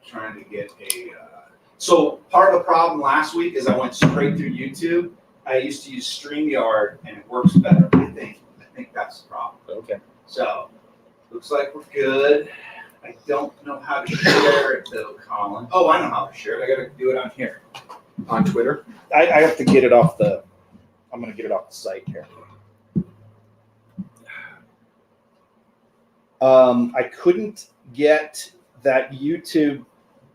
trying to get a. So part of the problem last week is I went straight through YouTube. I used to use StreamYard and it works better. I think that's the problem. Okay. So looks like we're good. I don't know how to share it though, Colin. Oh, I know how to share it. I got to do it on here, on Twitter. I have to get it off the. I'm going to get it off the site here. I couldn't get that YouTube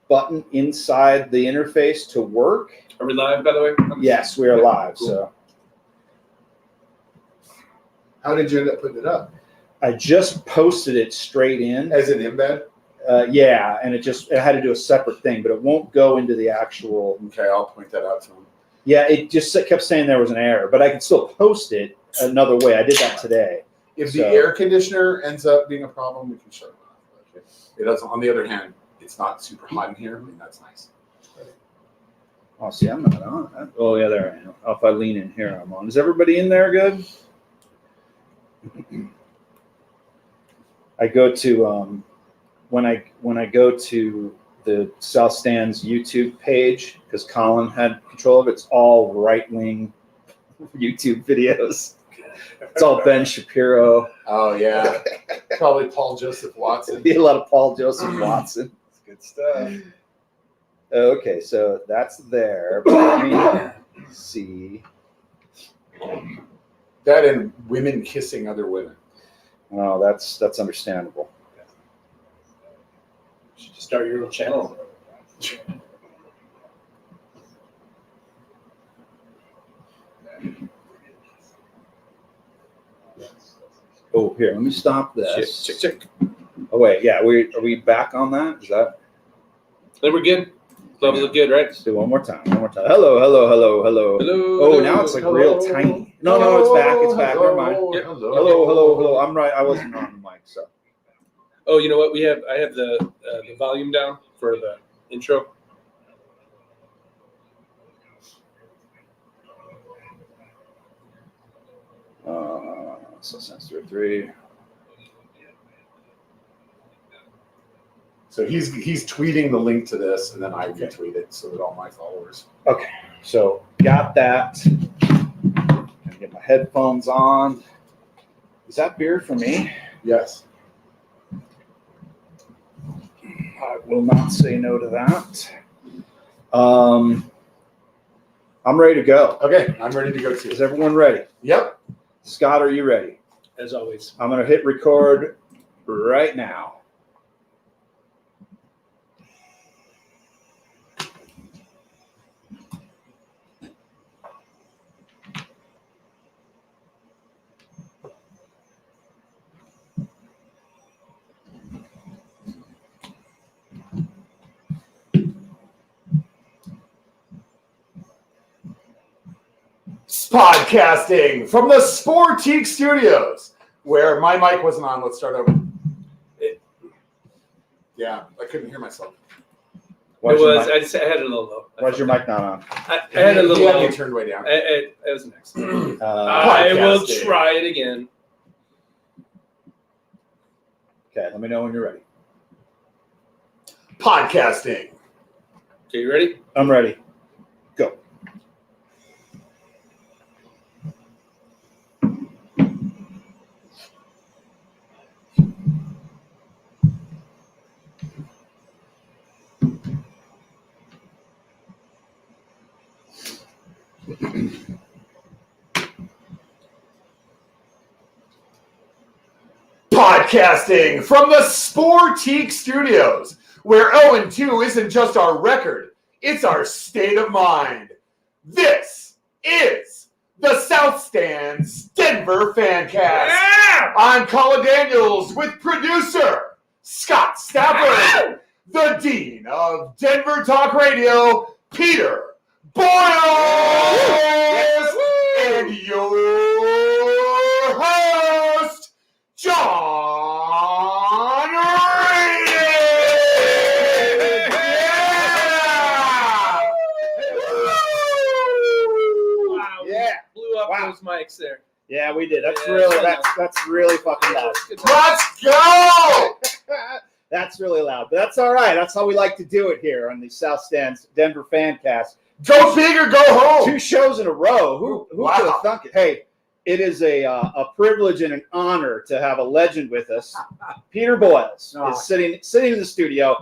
button inside the interface to work. Are we live, by the way? Yes, we are live. Cool. So How did you end up putting it up? I just posted it straight in. As an embed? Yeah, and it had to do a separate thing, but it won't go into the actual. Okay, I'll point that out to him. Yeah, it just kept saying there was an error, but I can still post it another way. I did that today. If the air conditioner ends up being a problem, we can shut it off. Okay. It doesn't. On the other hand, it's not super hot in here, and that's nice. Oh, see, I'm not on. Oh, yeah, there I am. Oh, if I lean in here, I'm on. Is everybody in there good? I go to when I go to the South Stands YouTube page because Colin had control of it. It's all right-wing YouTube videos. It's all Ben Shapiro. Oh yeah, probably Paul Joseph Watson. A lot of Paul Joseph Watson. It's good stuff. Okay, so that's there. But let me see. That and women kissing other women. Oh, that's understandable. You should just start your own channel. Oh, here, let me stop this. Check. Oh wait, yeah, are we back on that? Is that? Then we're good. Levels look good, right? Let's do one more time. Hello. Hello. Oh, now it's like real tiny. No, it's back. It's back. Never mind. Yep. Hello. I'm right. I wasn't on the mic, so. Oh, you know what? I have the volume down for the intro. So Sensor 3. So he's tweeting the link to this, and then I retweet it so that all my followers. Okay, so got that. Gonna get my headphones on. Is that beer for me? Yes. I will not say no to that. I'm ready to go. Okay, I'm ready to go too. Is everyone ready? Yep. Scott, are you ready? As always. I'm going to hit record right now. Podcasting from the Sportique Studios, where my mic wasn't on. Let's start over. Yeah, I couldn't hear myself. I had it a little low. Why's your mic not on? I had it a little low. You turned way down. It was next. I will try it again. Okay, let me know when you're ready. Podcasting. Okay, you ready? I'm ready. Go. Podcasting from the Sportique Studios, where 0-2 isn't just our record, it's our state of mind. This is the South Stands Denver Fancast. Yeah! I'm Colin Daniels with producer Scott Stafford, the Dean of Denver Talk Radio, Peter Boyles, and your host, John Reed. Wow. Yeah. Blew up those mics there. Yeah, we did. That's Yeah, really that's that's really fucking loud. Let's go! That's really loud, but that's all right. That's how we like to do it here on the South Stands Denver Fancast. Go big or go home. 2 shows in a row. Who Wow. could have thunk it? Hey, it is a privilege and an honor to have a legend with us. Peter Boyles is sitting in the studio.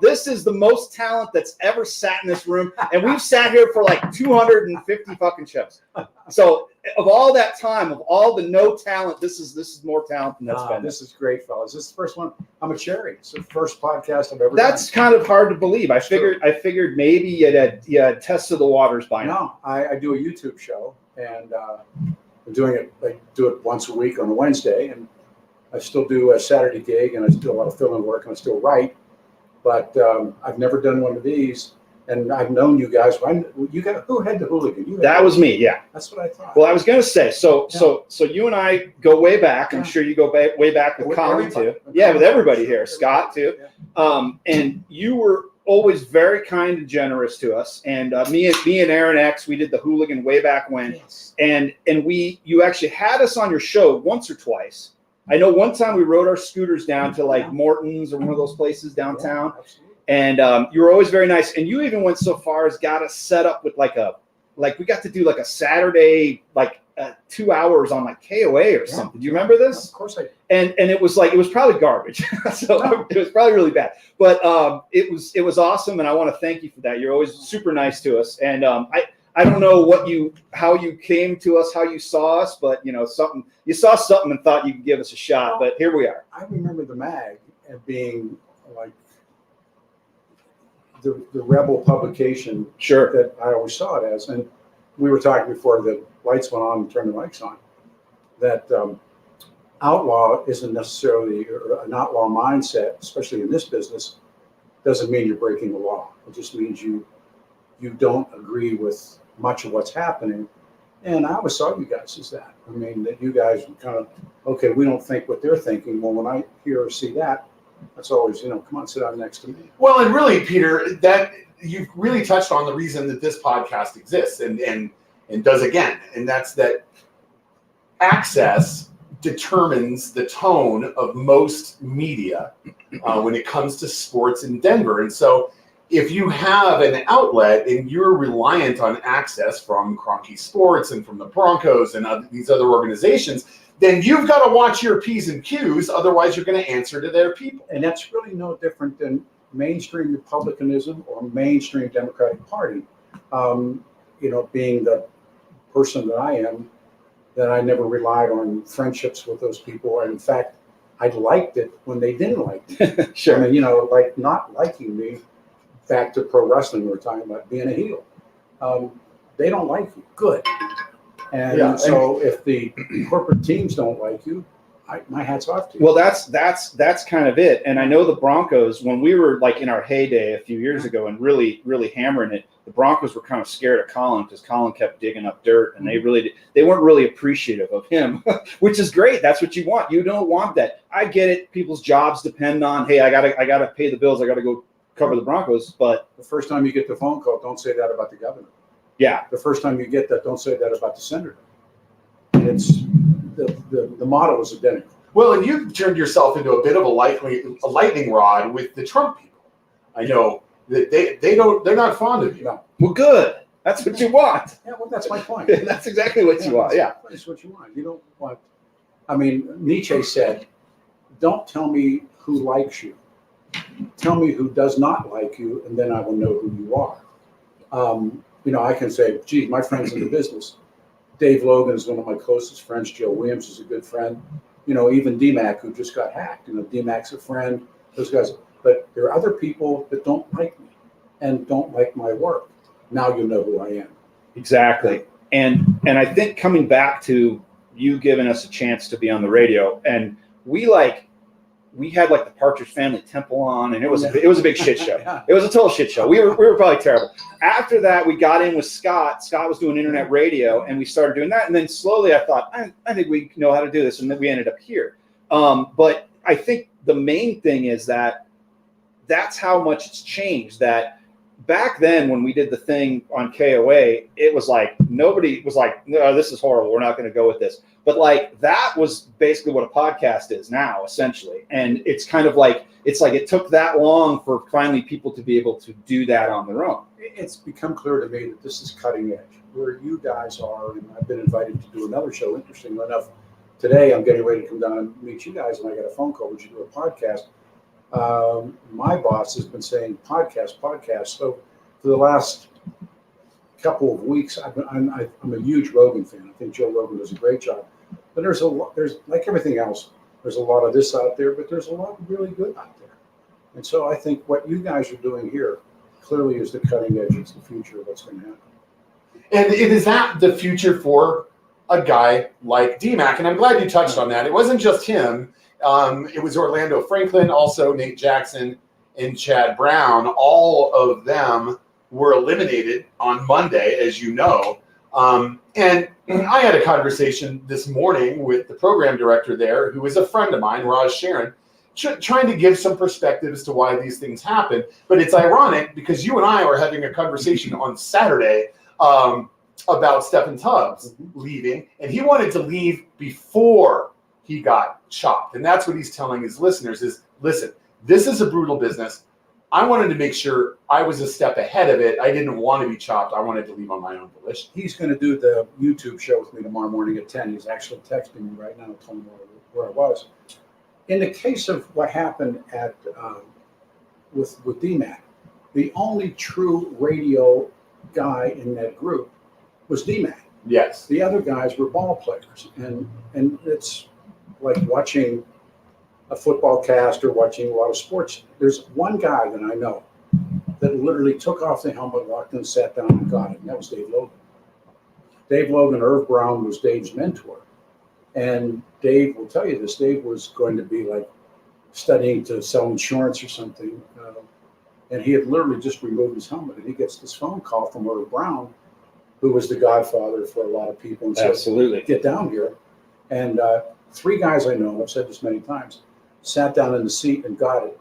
This is the most talent that's ever sat in this room, and we've sat here for like 250 fucking shows. So of all that time, of all the no talent, this is more talent than that's been. This is great, fellas. This is the first one. I'm a cherry. It's the first podcast I've ever That's kind of hard to believe. I figured maybe you had tested the waters by done. now. No, I do a YouTube show, and I'm doing it. I do it once a week on a Wednesday, and I still do a Saturday gig, and I do a lot of filming work, and I still write. But I've never done one of these, and I've known you guys. Who had the hooligan? You had That was me, yeah. That's what I thought. Well, I was going to say, so you and I go way back. I'm sure you go way back with Colin everybody. too. Yeah, with everybody here, Scott too. And you were always very kind and generous to us. And me and Aaron X, we did the hooligan way back when. Yes. And you actually had us on your show once or twice. I know one time we rode our scooters down to like Morton's or one of those places downtown. Yeah, absolutely. And you were always very nice. And you even went so far as got us set up with we got to do like a Saturday, 2 hours on like KOA or something. Do you remember this? Of course I do. And it was probably garbage. So it was probably really bad. But it was awesome. And I want to thank you for that. You're always super nice to us. And I don't know how you came to us, how you saw us, but you saw something and thought you could give us a shot. But here we are. I remember the mag as being like the rebel publication Sure. that I always saw it as. And we were talking before the lights went on and turned the mics on, that outlaw isn't necessarily an outlaw mindset, especially in this business, doesn't mean you're breaking the law. It just means you don't agree with much of what's happening. And I always saw you guys as that. I mean, that you guys kind of, okay, we don't think what they're thinking. Well, when I hear or see that, that's always, come on, sit down next to me. Well, and really, Peter, that you've really touched on the reason that this podcast exists and does again, and that's that access determines the tone of most media when it comes to sports in Denver. And so if you have an outlet and you're reliant on access from Kroenke Sports and from the Broncos and these other organizations, then you've got to watch your P's and Q's, otherwise you're going to answer to their people. And that's really no different than mainstream Republicanism or mainstream Democratic Party. Being the person that I am, that I never relied on friendships with those people. And in fact, I liked it when they didn't like me. Sure. I mean, like not liking me, back to pro wrestling, we were talking about being a heel. They don't like you. Good. And so if the corporate teams don't like you, my hat's off to you. Well, that's kind of it. And I know the Broncos, when we were like in our heyday a few years ago and really, really hammering it, the Broncos were kind of scared of Colin because Colin kept digging up dirt, and they weren't really appreciative of him, which is great. That's what you want. You don't want that. I get it. People's jobs depend on, hey, I gotta pay the bills. I gotta go cover the Broncos. But the first time you get the phone call, don't say that about the governor. Yeah. The first time you get that, don't say that about the senator. It's the model is identical. Well, and you've turned yourself into a bit of a lightning rod with the Trump people. I know that they're not fond of you. No. Well, good. That's what you want. Yeah, well, that's my point. That's exactly what you want. Yeah. That's what you want. You don't want. I mean, Nietzsche said, "Don't tell me who likes you. Tell me who does not like you, and then I will know who you are." I can say, "Gee, my friend's in the business. Dave Logan is one of my closest friends. Joe Williams is a good friend. Even DMAC, who just got hacked. DMAC's a friend. Those guys. But there are other people that don't like me and don't like my work. Now you know who I am." Exactly. And I think coming back to you giving us a chance to be on the radio, and we had like the Partridge Family Temple on, and it was a big shit show. Yeah. It was a total shit show. We were probably terrible. After that, we got in with Scott. Scott was doing internet radio, and we started doing that. And then slowly, I thought, I think we know how to do this, and then we ended up here. But I think the main thing is that's how much it's changed. That back then when we did the thing on KOA, it was like nobody was like, no, this is horrible. We're not going to go with this. But like that was basically what a podcast is now, essentially. And it's kind of like it took that long for finally people to be able to do that on their own. It's become clear to me that this is cutting edge. Where you guys are, and I've been invited to do another show. Interestingly enough, today I'm getting ready to come down and meet you guys, and I got a phone call. Would you do a podcast? My boss has been saying podcast. So for the last couple of weeks, I'm a huge Rogan fan. I think Joe Rogan does a great job. But there's like everything else, there's a lot of this out there, but there's a lot of really good out there. And so I think what you guys are doing here clearly is the cutting edge. It's the future of what's going to happen. And it is that the future for a guy like DMAC. And I'm glad you touched on that. It wasn't just him. It was Orlando Franklin, also Nate Jackson and Chad Brown. All of them were eliminated on Monday, as you know. And I had a conversation this morning with the program director there, who is a friend of mine, Raj Sharon, trying to give some perspective as to why these things happen. But it's ironic because you and I were having a conversation on Saturday about Stephen Tubbs leaving, and he wanted to leave before he got chopped. And that's what he's telling his listeners is, listen, this is a brutal business. I wanted to make sure I was a step ahead of it. I didn't want to be chopped. I wanted to leave on my own volition. He's going to do the YouTube show with me tomorrow morning at 10. He's actually texting me right now, telling me where I was. In the case of what happened at with DMAC, the only true radio guy in that group was DMAC. Yes. The other guys were ball players, and it's like watching a football cast or watching a lot of sports. There's one guy that I know that literally took off the helmet, walked in, sat down, and got it, and that was Dave Logan. Dave Logan, Irv Brown was Dave's mentor, and Dave will tell you this. Dave was going to be like studying to sell insurance or something, and he had literally just removed his helmet, and he gets this phone call from Irv Brown, who was the godfather for a lot of people, and said, Absolutely. "Get down here." And three guys I know, I've said this many times, sat down in the seat and got it.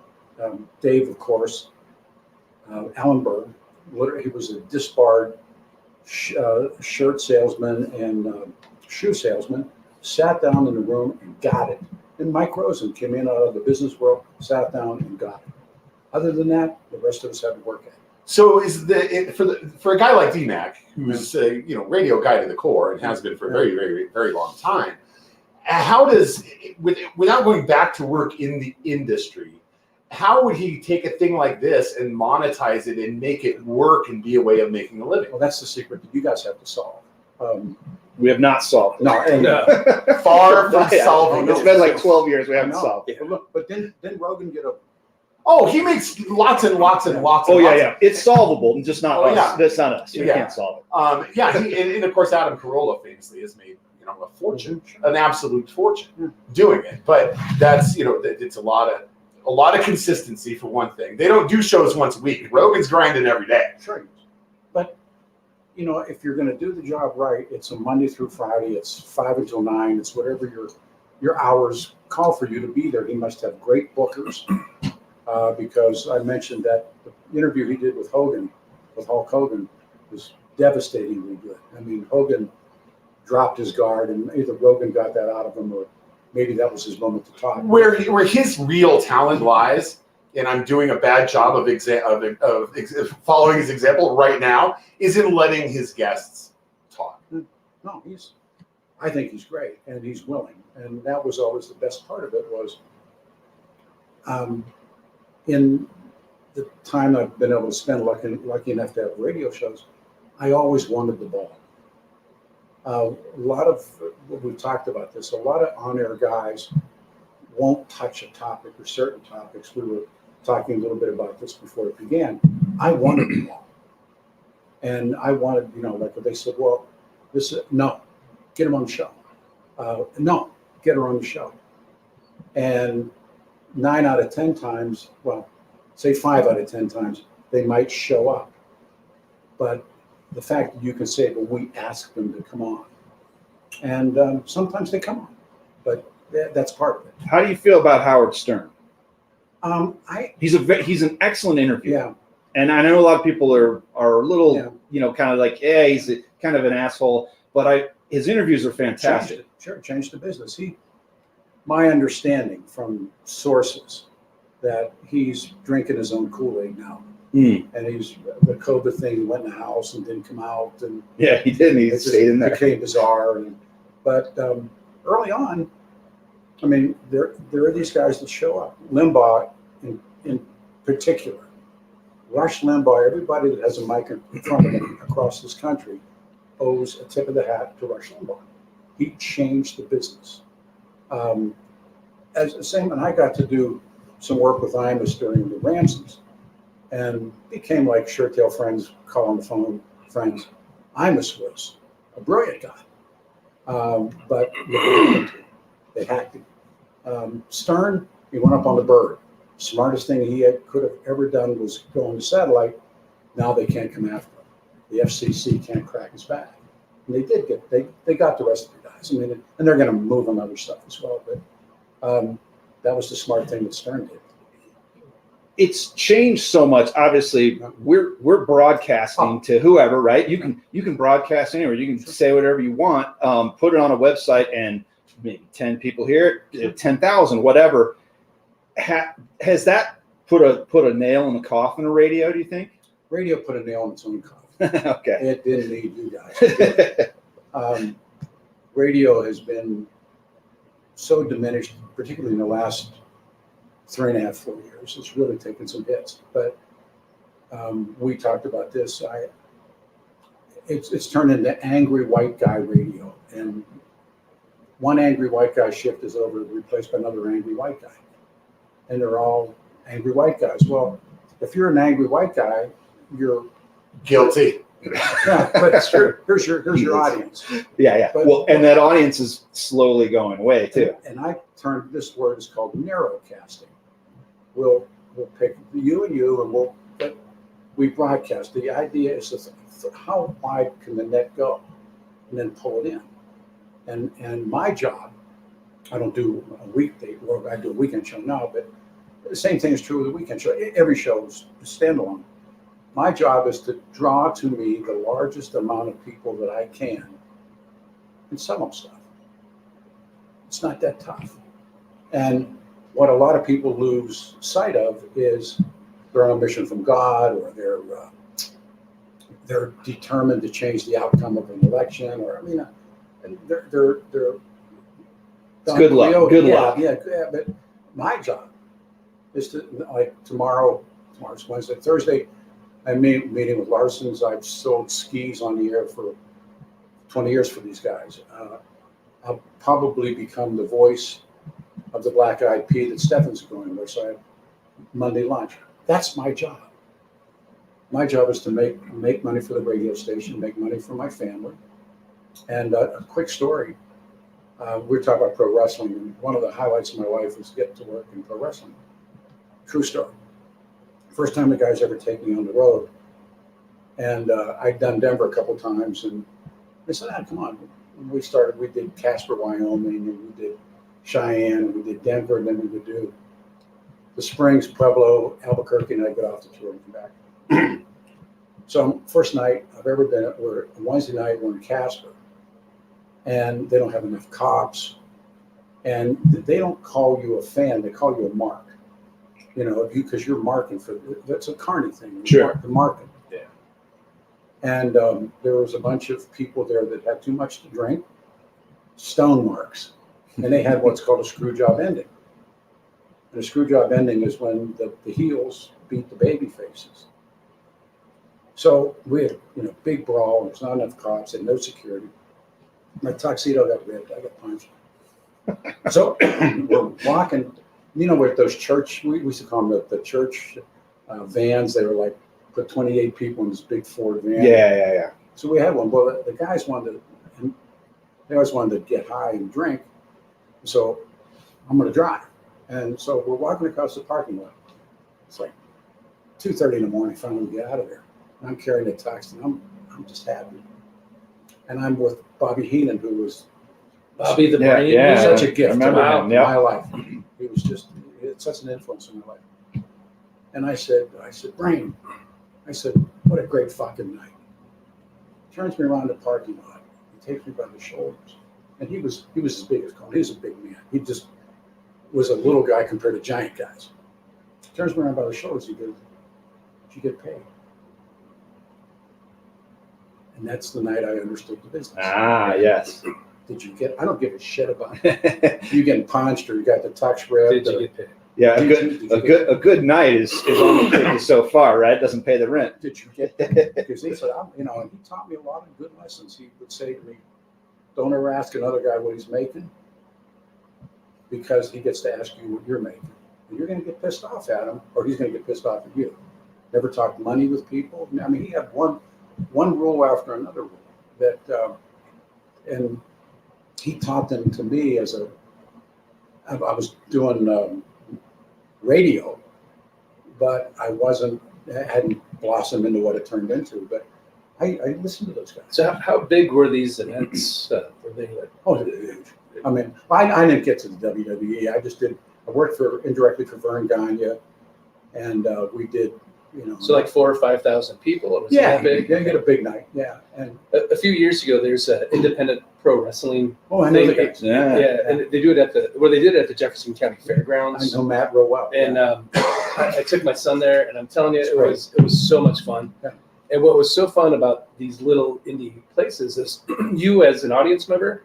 Dave, of course, Allenberg, he was a disbarred shirt salesman and shoe salesman, sat down in the room and got it. And Mike Rosen came in out of the business world, sat down and got it. Other than that, the rest of us had to work at it. So is for a guy like DMAC, who's a radio guy to the core and has been for a very, very, very long time, how does, without going back to work in the industry, how would he take a thing like this and monetize it and make it work and be a way of making a living? Well, that's the secret that you guys have to solve. We have not solved it. No, and Far from Yeah. solving It's it. been like 12 years. We haven't No. solved it. But look, but didn't Rogan get a? Oh, he makes lots and lots and lots. Oh, and yeah, lots yeah. It's solvable, and just not Oh, us. yeah. That's not us. We Yeah. can't solve it. And of course, Adam Carolla famously has made a fortune, an absolute fortune doing it. But that's it's a lot of consistency for one thing. They don't do shows once a week. Rogan's grinding every day. Sure. But if you're going to do the job right, it's a Monday through Friday. It's 5 until 9. It's whatever your hours call for you to be there. He must have great bookers because I mentioned that the interview he did with Hulk Hogan, was devastatingly good. I mean, Hogan dropped his guard, and either Rogan got that out of him, or maybe that was his moment to talk. Where his real talent lies, and I'm doing a bad job of following his example right now, is in letting his guests talk. No, I think he's great, and he's willing, and that was always the best part of it. Was in the time I've been able to spend, lucky enough to have radio shows, I always wanted the ball. A lot of what we've talked about this, a lot of on-air guys won't touch a topic or certain topics. We were talking a little bit about this before it began. I wanted the ball. And I wanted, like they said, well, no, get him on the show. No, get her on the show. And 9 out of 10 times, well, say 5 out of 10 times, they might show up. But the fact that you can say, well, we asked them to come on. And sometimes they come on, but that's part of it. How do you feel about Howard Stern? He's He's an excellent interviewer. Yeah. And I know a lot of people are a little, Yeah. you know, kind of like, yeah, he's kind of an asshole. But his interviews are fantastic. Changed the business. My understanding from sources that he's drinking his own Kool-Aid now. Mm. And the COVID thing, he went in the house and didn't come out, and Yeah, he did. He it just stayed in there. became bizarre. But early on, I mean, there are these guys that show up. Limbaugh, in particular, Rush Limbaugh. Everybody that has a mic in front of them across this country owes a tip of the hat to Rush Limbaugh. He changed the business. And I got to do some work with Imus during the ransoms, and became like sure-tail friends, call on the phone friends. Imus was a brilliant guy, but they hacked him. Stern, he went up on the bird. Smartest thing he could have ever done was go on the satellite. Now they can't come after him. The FCC can't crack his back. And they did they got the rest of the guys. I mean, and they're going to move on other stuff as well. But that was the smart thing that Stern did. It's changed so much. Obviously, we're broadcasting to whoever, right? You can broadcast anywhere. You can say whatever you want. Put it on a website, and maybe 10 people hear it, 10,000, whatever. Has that put a nail in the coffin of radio? Do you think? Radio put a nail in its own coffin. Okay. It didn't need you guys. Radio has been so diminished, particularly in the last 3.5, 4 years. It's really taken some hits. But we talked about this. It's turned into angry white guy radio, and one angry white guy shift is over, replaced by another angry white guy, and they're all angry white guys. Well, if you're an angry white guy, you're Guilty. yeah, but That's true. Here's your audience. Yeah. But- Well, and that audience is slowly going away too. And I turned, this word is called narrowcasting. We'll pick you and you, but we broadcast. The idea is how wide can the net go, and then pull it in. And my job, I don't do a weekday, or I do a weekend show now, but the same thing is true with the weekend show. Every show is standalone. My job is to draw to me the largest amount of people that I can and sell them stuff. It's not that tough. And what a lot of people lose sight of is they're on a mission from God, or they're determined to change the outcome of an election, or and they're It's good luck. Good luck. Yeah. But my job is to, like tomorrow's Wednesday, Thursday, I'm meeting with Larson's. I've sold skis on the air for 20 years for these guys. I'll probably become the voice of the Black Eyed Pea that Stefan's going with. So I have Monday lunch. That's my job. My job is to make money for the radio station, make money for my family. And a quick story. We're talking about pro wrestling, and one of the highlights of my life was getting to work in pro wrestling. True story. First time the guys ever take me on the road. And I'd done Denver a couple times, and they said, come on. We did Casper, Wyoming, and we did Cheyenne, and we did Denver, and then we would do the Springs, Pueblo, Albuquerque, and I'd get off the tour and come back. So first night I've ever been at, Wednesday night, we're in Casper, and they don't have enough cops, and they don't call you a fan, they call you a mark. Because you're marking that's a Carney thing. Sure. The marking. Yeah. And there was a bunch of people there that had too much to drink, stone marks, and they had what's called a screw job ending. And a screw job ending is when the heels beat the baby faces. So we had, big brawl, and there's not enough cops and no security. My tuxedo got ripped, I got punched. So we're walking, where those church, we used to call them the church vans. They were like, put 28 people in this big Ford van. Yeah. So we had one. Well, the guys they always wanted to get high and drink. So I'm going to drive. And so we're walking across the parking lot. It's like 2:30 in the morning, finally we get out of there. And I'm carrying a tux, and I'm just happy. And I'm with Bobby Heenan, who was Bobby the Yeah, Brain. yeah. such a gift remember to him, yeah. my life. He was just, he had such an influence in my life. And I said, Brain, I said, what a great fucking night. Turns me around the parking lot. He takes me by the shoulders. And he was as big as Colin. He was a big man. He just was a little guy compared to giant guys. Turns me around by the shoulders. He goes, did you get paid? And that's the night I understood the business. Ah, yes. Did you get? I don't give a shit about you getting punched or you got the tux ripped. Did you get paid? Yeah, Did you a good night is only taking you so far, right? It doesn't pay the rent. Did you get paid? Because he said, and he taught me a lot of good lessons. He would say to me, don't ever ask another guy what he's making because he gets to ask you what you're making. And you're going to get pissed off at him or he's going to get pissed off at you. Never talk money with people. I mean, he had one rule after another rule that, and he taught them to me I was doing radio, but I hadn't blossomed into what it turned into, but I listened to those guys. So how big were these events? Were they like? Oh, they were huge. I mean, I didn't get to the WWE. I worked indirectly for Vern Gagne, and we did, So like 4,000 or 5,000 people? Or was it yeah, that big? you get a big night, yeah. And A few years ago, there's an independent pro wrestling. oh, I know the thing. guys. Yeah, and they do it they did it at the Jefferson County I Fairgrounds. know Matt real well. And I took my son there, and I'm telling you, It's it was so much fun. Yeah. And what was so fun about these little indie places is you as an audience member,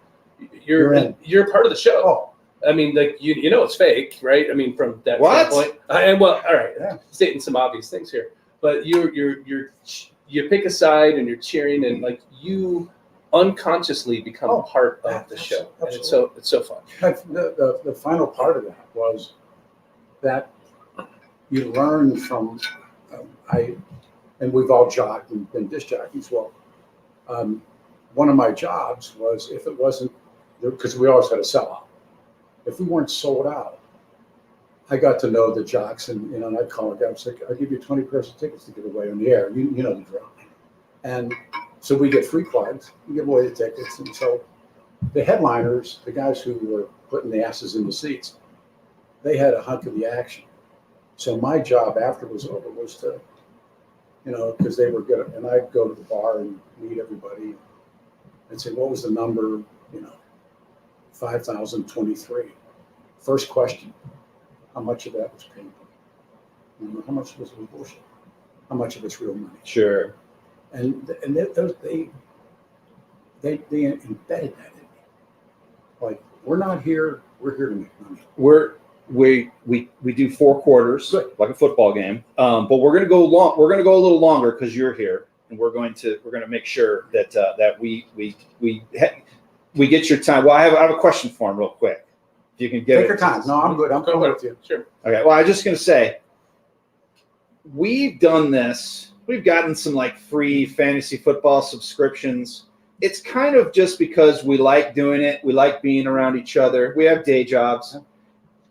you're part of the show. Oh, I mean, like you know it's fake, right? I mean, from that What? standpoint. And well, all right, Yeah. stating some obvious things here, but you pick a side and you're cheering, and like you unconsciously become part of the show, and it's so fun. the final part of that was that you learn from and we've all jocked and been disc jockeys. Well, one of my jobs was if it wasn't because we always had a sellout. If we weren't sold out, I got to know the jocks, and I'd call a guy and say, "I'll give you 20 pairs of tickets to give away on the air." You know the drill. And so we get free plugs, we give away the tickets, and so the headliners, the guys who were putting the asses in the seats, they had a hunk of the action. So my job after it was over was to, because they were good, and I'd go to the bar and meet everybody and say, "What was the number?" 5,023. First question, how much of that was paper? How much was it bullshit? How much of it's real money? Sure. And they embedded that in me. Like, we're not here, we're here to make money. We do 4 quarters, Good. like a football game. But we're gonna go long. We're gonna go a little longer because you're here, and we're gonna make sure that we get your time. Well, I have a question for him real quick. If you can give Take your time. No, I'm good. I'm Go going ahead. with you. Sure. Okay. Well, I'm just gonna say we've done this. We've gotten some like free fantasy football subscriptions. It's kind of just because we like doing it. We like being around each other. We have day jobs.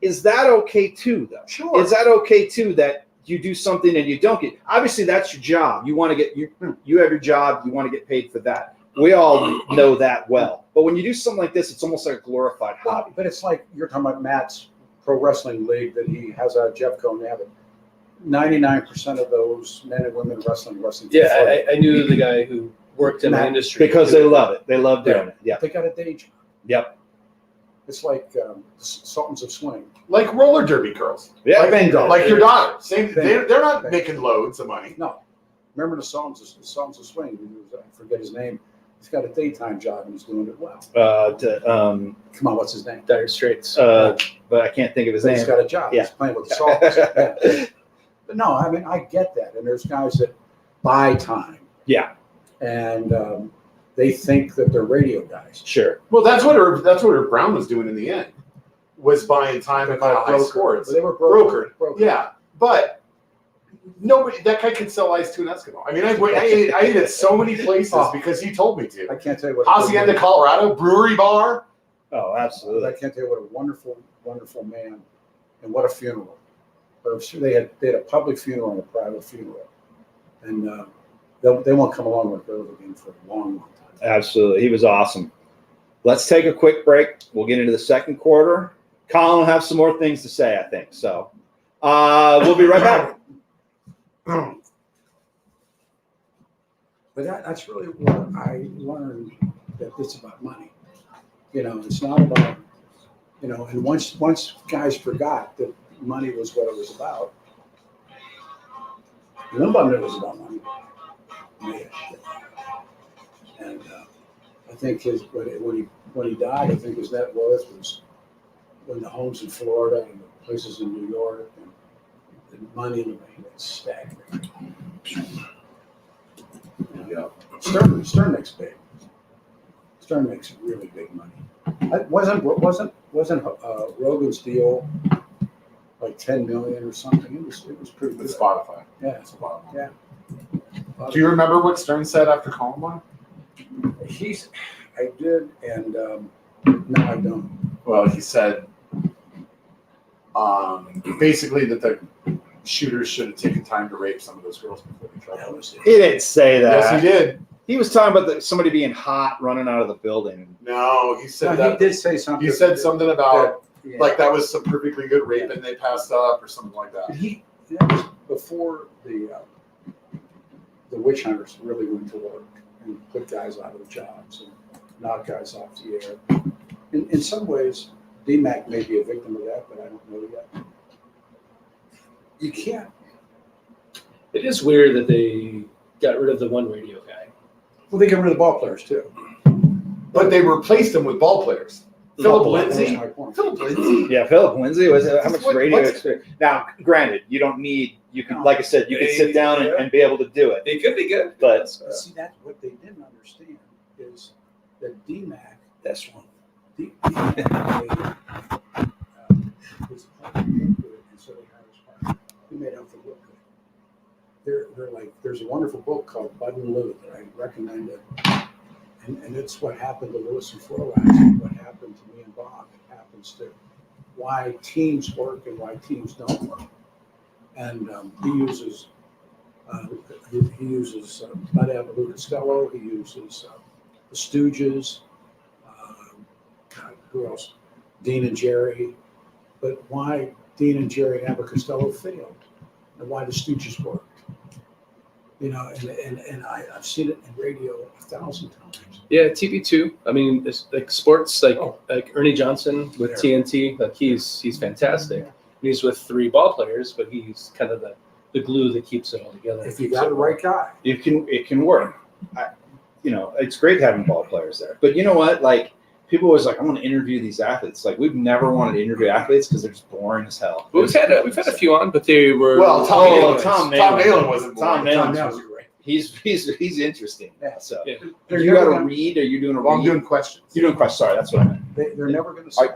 Is that okay too, though? Sure. Is that okay too that you do something and you don't get? Obviously, that's your job. You want to get you have your job. You want to get paid for that. We all know that well. But when you do something like this, it's almost like a glorified hobby. But it's like you're talking about Matt's pro wrestling league that he has out of Jeffco and Abbott. 99% of those men and women wrestling. Yeah, I knew the guy who worked in the industry Because they love it. They love doing it. Yeah. They got a day job. Yep. It's like Sultans of Swing. Like roller derby girls. Yeah. Like, Bingo. like your daughter. Same. Bingo. They're not Bingo. making loads of money. No. Remember the Sultans of Swing? I forget his name. He's got a daytime job and he's doing it well. Come on, what's his name? Dire Straits. But I can't think of his But name. he's got a job. Yeah. He's playing with the Sultans. Yeah. But no, I mean, I get that. And there's guys that buy time. Yeah. And they think that they're radio guys. Sure. Well, that's what Herb Brown was doing in the end. Was buying time at Mile High Sports. They were Brokered. brokered. Yeah, but nobody. That guy could sell ice to an Eskimo. I mean, I ate at so many places because he told me to. I can't tell you what. Hacienda, Colorado, Brewery Bar. Oh, absolutely. I can't tell you what a wonderful, wonderful man, and what a funeral. They had a public funeral and a private funeral, and they won't come along with Irv again for a long, long time. Absolutely. He was awesome. Let's take a quick break. We'll get into the second quarter. Colin will have some more things to say, I think. So we'll be right back. But that's really what I learned, that it's about money. It's not about, and once guys forgot that money was what it was about, nobody knew it was about money. Yeah. And I think when he died, I think his net worth was, when the homes in Florida and the places in New York and the money in the bank, it's staggering. Yeah. Stern makes big. Stern makes really big money. Wasn't Rogan's deal like 10 million or something? It was pretty good. With Spotify. Yeah. It's a lot. Yeah. Do you remember what Stern said after Columbine? I did, and no, I don't. Well, he said basically that the shooters should have taken time to rape some of those girls before they tried to. He didn't say that. Yes, he did. He was talking about somebody being hot running out of the building. No, he said No, that. he did say something. He said something about Yeah. like that was some perfectly good rape and they passed up or something like that. That was before the witch hunters really went to work and put guys out of the jobs and knock guys off the air. In some ways, DMAC may be a victim of that, but I don't know yet. You can't. It is weird that they got rid of the one radio guy. Well, they get rid of the ball players too. But they replaced him with ball players. Philip Lindsay. That was my point. Philip Lindsay. Yeah, Philip Lindsay was how much What- radio what's- experience? Now, granted, you don't need. You can, like I said, you can sit down and be able to do it. They could be good. But See, that's what they didn't understand is that DMAC, that's one. DMAC was playing good, and so they hired his partner. He made out for look good. They're like, there's a wonderful book called Bud and Lou that I recommend it. And it's what happened to Lewis and Florlax, and what happened to me and Bob. It happens to why teams work and why teams don't work. And he uses Bud Avalou Costello. He uses the Stooges. God, who else? Dean and Jerry. But why Dean and Jerry and Abbott Costello failed, and why the Stooges worked. And I've seen it in radio 1,000 times. Yeah, TV2. I mean, it's like sports, like Ernie Johnson with Yeah. TNT. Like he's fantastic. He's with 3 ball players, but he's kind of the glue that keeps it all together. If you got the right guy. It can work. It's great having ball players there. But you know what? Like people always like, I want to interview these athletes. Like we've never wanted to interview athletes because they're just boring as hell. Well, we've had a few on, but they were Well, Tom Nalen. Tom Tom Nalen. Nalen wasn't Tom born. Nalen. That was great. He's interesting. Yeah. So Yeah. you got to read. Are you doing a Well, I'm read? doing questions. You're doing questions. Sorry, that's what I meant. They're never going to say.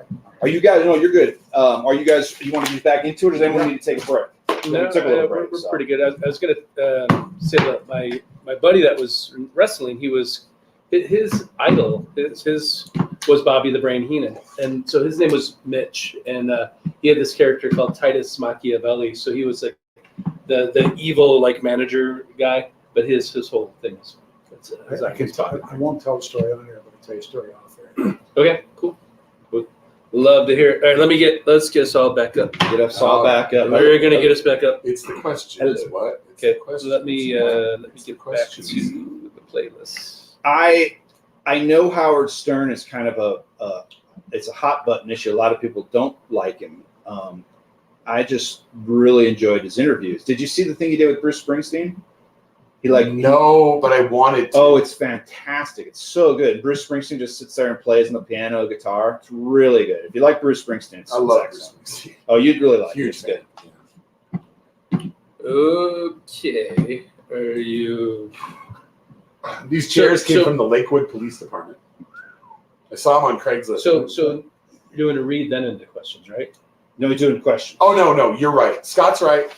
Are you guys? No, you're good. Are you guys? You want to get back into it, or does anyone need to take a break? No, We took a little we're break, so. pretty good. I was going to say that my buddy that was wrestling, his idol, his was Bobby the Brain Heenan, and so his name was Mitch, and he had this character called Titus Machiavelli. So he was like the evil like manager guy, but his whole thing is. I won't tell the story on here, but I'll tell you a story off air. Okay, cool. Would love to hear. All right, let's get us all back up. Get us all back up. We're gonna get us back up. It's the questions. Hello. What? It's Okay, the questions. let me get back questions. to the playlist. I know Howard Stern is kind of it's a hot button issue. A lot of people don't like him. I just really enjoyed his interviews. Did you see the thing he did with Bruce Springsteen? No, but I wanted to. Oh, it's fantastic. It's so good. Bruce Springsteen just sits there and plays on the piano, guitar. It's really good. If you like Bruce Springsteen, it's I love excellent. Bruce Springsteen. Oh, you'd really like it. Huge It's good. fan. Okay, are you? These chairs came So- from the Lakewood Police Department. I saw them on Craigslist. So you're doing a read then into questions, right? No, he's doing questions. Oh no, you're right. Scott's right.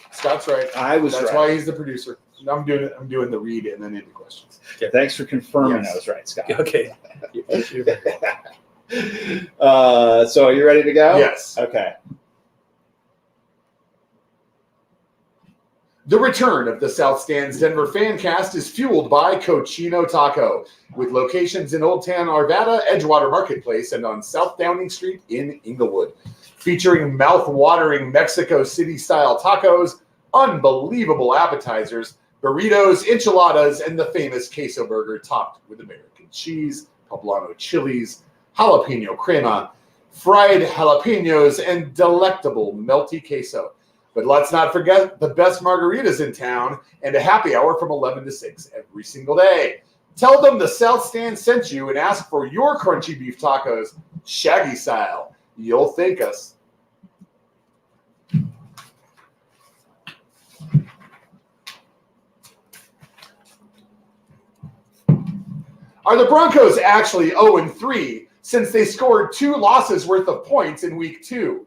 I was That's right. why he's the producer. I'm doing the read and then into questions. Thanks for confirming Yes. I was right, Scott. Okay. So are you ready to go? Yes. Okay. The return of the South Stands Denver Fancast is fueled by Cochino Taco, with locations in Old Town Arvada, Edgewater Marketplace, and on South Downing Street in Inglewood. Featuring mouth-watering Mexico City-style tacos, unbelievable appetizers, burritos, enchiladas, and the famous queso burger topped with American cheese, poblano chilies, jalapeno crema, fried jalapenos, and delectable melty queso. But let's not forget the best margaritas in town and a happy hour from 11 to 6 every single day. Tell them the South Stand sent you and ask for your crunchy beef tacos, Shaggy style. You'll thank us. Are the Broncos actually 0-3 since they scored 2 losses worth of points in week 2?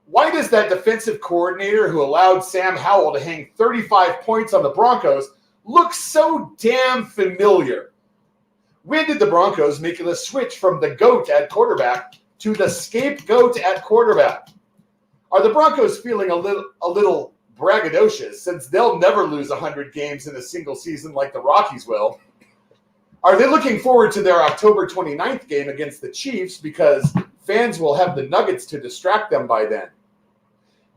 Why does that defensive coordinator who allowed Sam Howell to hang 35 points on the Broncos look so damn familiar? When did the Broncos make the switch from the GOAT at quarterback to the scapegoat at quarterback? Are the Broncos feeling a little braggadocious since they'll never lose 100 games in a single season like the Rockies will? Are they looking forward to their October 29th game against the Chiefs because fans will have the Nuggets to distract them by then?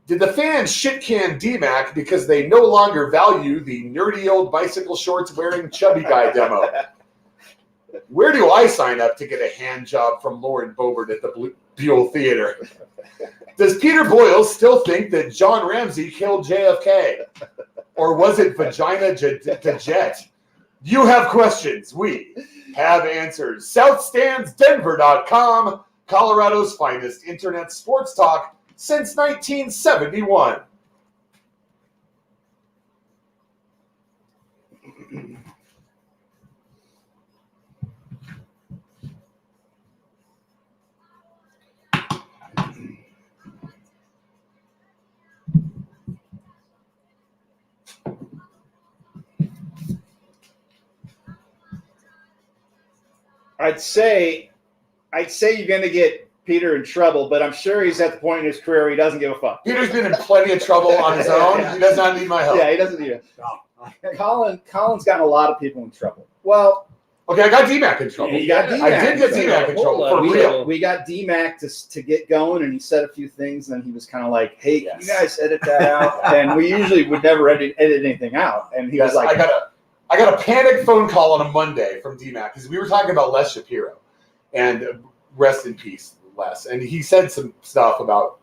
Did the fans shit-can D-Mac because they no longer value the nerdy old bicycle shorts wearing chubby guy demo? Where do I sign up to get a hand job from Lauren Boebert at the Buell Theater? Does Peter Boyles still think that John Ramsey killed JFK? Or was it Vagina Jet? You have questions. We have answers. SouthStandsDenver.com, Colorado's finest internet sports talk since 1971. I'd say you're going to get Peter in trouble, but I'm sure he's at the point in his career where he doesn't give a fuck. Peter's been in plenty of trouble on his own. He does not need my help. Yeah, he doesn't need it. Colin's gotten a lot of people in trouble. Well, okay, I got D-Mac in trouble. You got D-Mac I did get D-Mac in trouble, for We real. we got D-Mac to get going, and he said a few things, and then he was kind of like, hey, can you guys edit that out? And we usually would never edit anything out. And he was like, I got a panic phone call on a Monday from D-Mac because we were talking about Les Shapiro, and rest in peace, Les. And he said some stuff about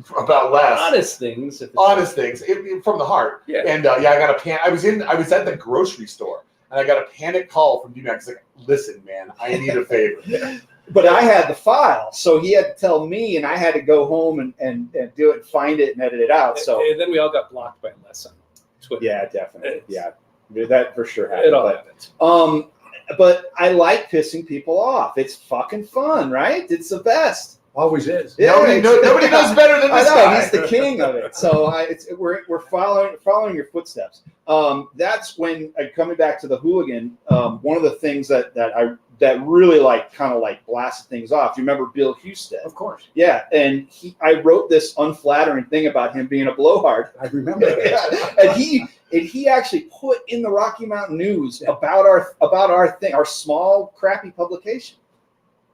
Les. Honest things. Honest things from the heart. Yeah. And I got a I was at the grocery store and I got a panic call from D-Mac. He's like, listen, man, I need a favor. but I had the file, so he had to tell me, and I had to go home and do it, find it, and edit it out. So And then we all got blocked by Les on Twitter. yeah, definitely, that for sure happened. It all happened. But I like pissing people off. It's fucking fun, right? It's the best. Always is. Yeah, Nobody knows better than this I know, guy. he's the king of it. So we're following your footsteps. That's when coming back to the hooligan. One of the things that really kind of blasted things off. You remember Bill Husted? Of course. Yeah, and I wrote this unflattering thing about him being a blowhard. I remember that. and he actually put in the Rocky Mountain News about our thing, our small crappy publication.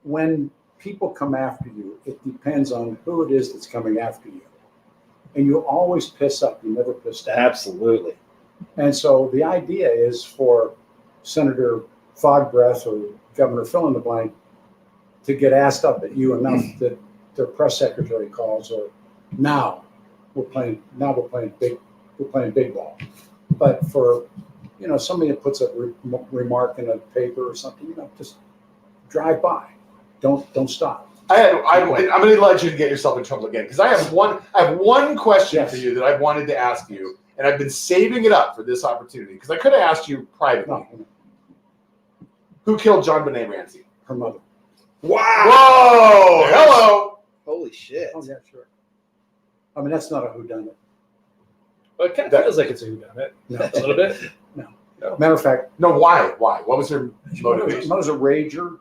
When people come after you, it depends on who it is that's coming after you. And you always piss up. You never piss down. Absolutely. And so the idea is for Senator Fogbreath or Governor fill in the blank to get assed up at you enough that their press secretary calls, or now we're playing big ball. But for somebody that puts a remark in a paper or something, just drive by. Don't stop. I'm going to let you get yourself in trouble again because I have one question for you that I've wanted to ask you, and I've been saving it up for this opportunity because I could have asked you privately. No, Who killed John Benet Ramsey? her mother. Wow. Whoa! Hello. Holy shit. Oh yeah, sure. I mean, that's not a whodunit. Well, it kind of feels like it's a whodunit. No. A little bit. Matter of fact, No, why? Why? What was her motivation? mother's a rager.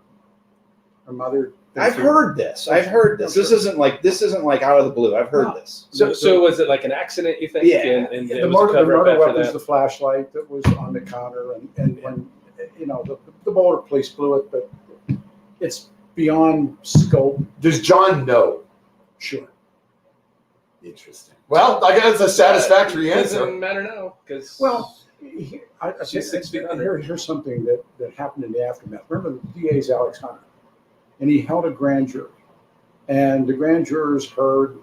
Her mother. I've heard this. This isn't like out of the blue. I've heard this. So was it like an accident, you think? Yeah. And The it was a murder cover-up after weapon's that? the flashlight that was on the counter, and when the Boulder police blew it, but it's beyond scope. Does John know? Sure. Interesting. Well, I guess it's a satisfactory It answer. doesn't matter now because Well, She's 6 feet under. Here's something that happened in the aftermath. Remember, the DA's Alex Hunter, and he held a grand jury, and the grand jurors heard.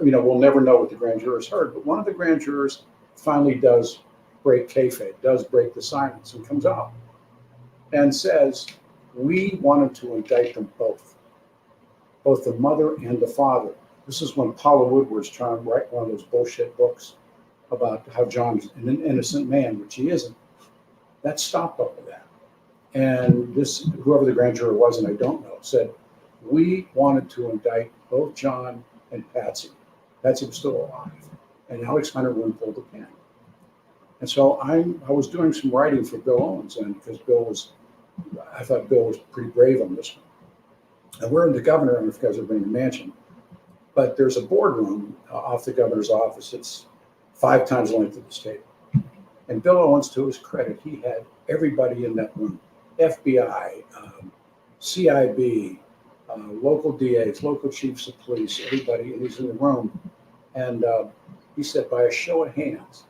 We'll never know what the grand jurors heard, but one of the grand jurors finally does break kayfabe, does break the silence, and comes out and says, "We wanted to indict them both the mother and the father." This is when Paula Woodward's trying to write one of those bullshit books about how John's an innocent man, which he isn't. That stopped all of that. And this, whoever the grand juror was, and I don't know, said, "We wanted to indict both John and Patsy." Patsy was still alive. And Alex Hunter wouldn't pull the pin. And so I was doing some writing for Bill Owens, and because I thought Bill was pretty brave on this one. And we're in the governor, and because we're in the mansion, but there's a boardroom off the governor's office. It's 5 times the length of this table. And Bill Owens, to his credit, he had everybody in that room: FBI, CIB, local DAs, local chiefs of police, everybody, and he's in the room. And he said, "By a show of hands,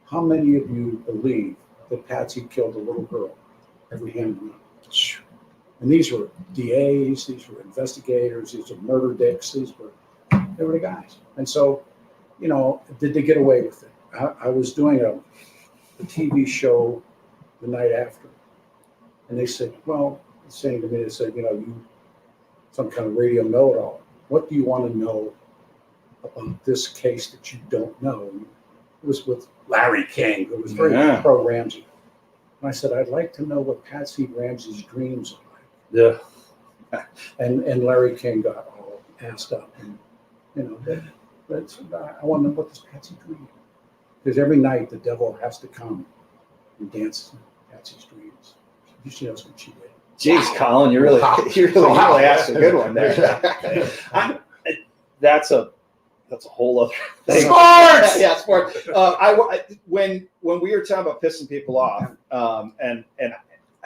how many of you believe that Patsy killed a little girl?" Every hand went up. And these were DAs, these were investigators, these were murder dicks, they were the guys. And so, did they get away with it? I was doing a TV show the night after, and they said, saying to me, they said, "You some kind of radio know-it-all. What do you want to know about this case that you don't know?" It was with Larry King, who was very pro Ramsey. And I said, "I'd like to know what Patsy Ramsey's dreams are like." Yeah. And Larry King got all assed up. And, but I want to know, what does Patsy dream? Because every night the devil has to come and dance in Patsy's dreams. She knows what she did. Jeez, Colin, you really asked a good one there. That's a whole other thing. Sports! Yeah, sports. When we were talking about pissing people off, and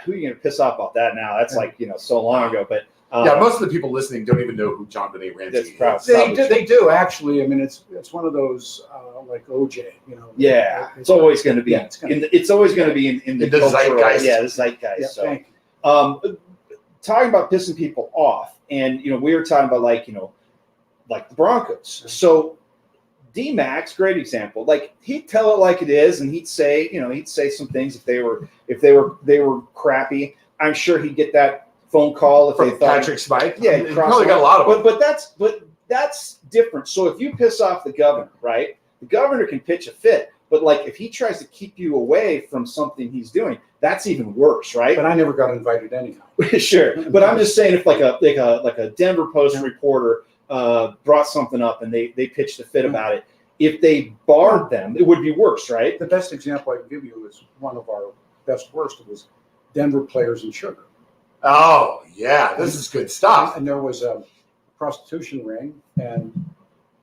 who are you going to piss off about that now? That's so long ago. But most of the people listening don't even know who John Benet Ramsey is. They do actually. I mean, it's one of those like OJ. Yeah, it's always going to be. It's always going to be in the zeitgeist. Yeah, the zeitgeist. Yeah, so, talking about pissing people off, and we were talking about like the Broncos. So D-Max, great example. Like, he'd tell it like it is, and he'd say some things if they were crappy. I'm sure he'd get that phone call if From they thought Patrick Smythe. Yeah, he probably got a lot of them. But that's different. So if you piss off the governor, right? The governor can pitch a fit, but like if he tries to keep you away from something he's doing, that's even worse, right? But I never got invited anyhow. Sure, but I'm just saying, if like a Denver Post reporter brought something up and they pitched a fit about it, if they barred them, it would be worse, right? The best example I can give you is one of our best worst was Denver Players and Sugar. Oh, yeah, this is good stuff. And there was a prostitution ring, and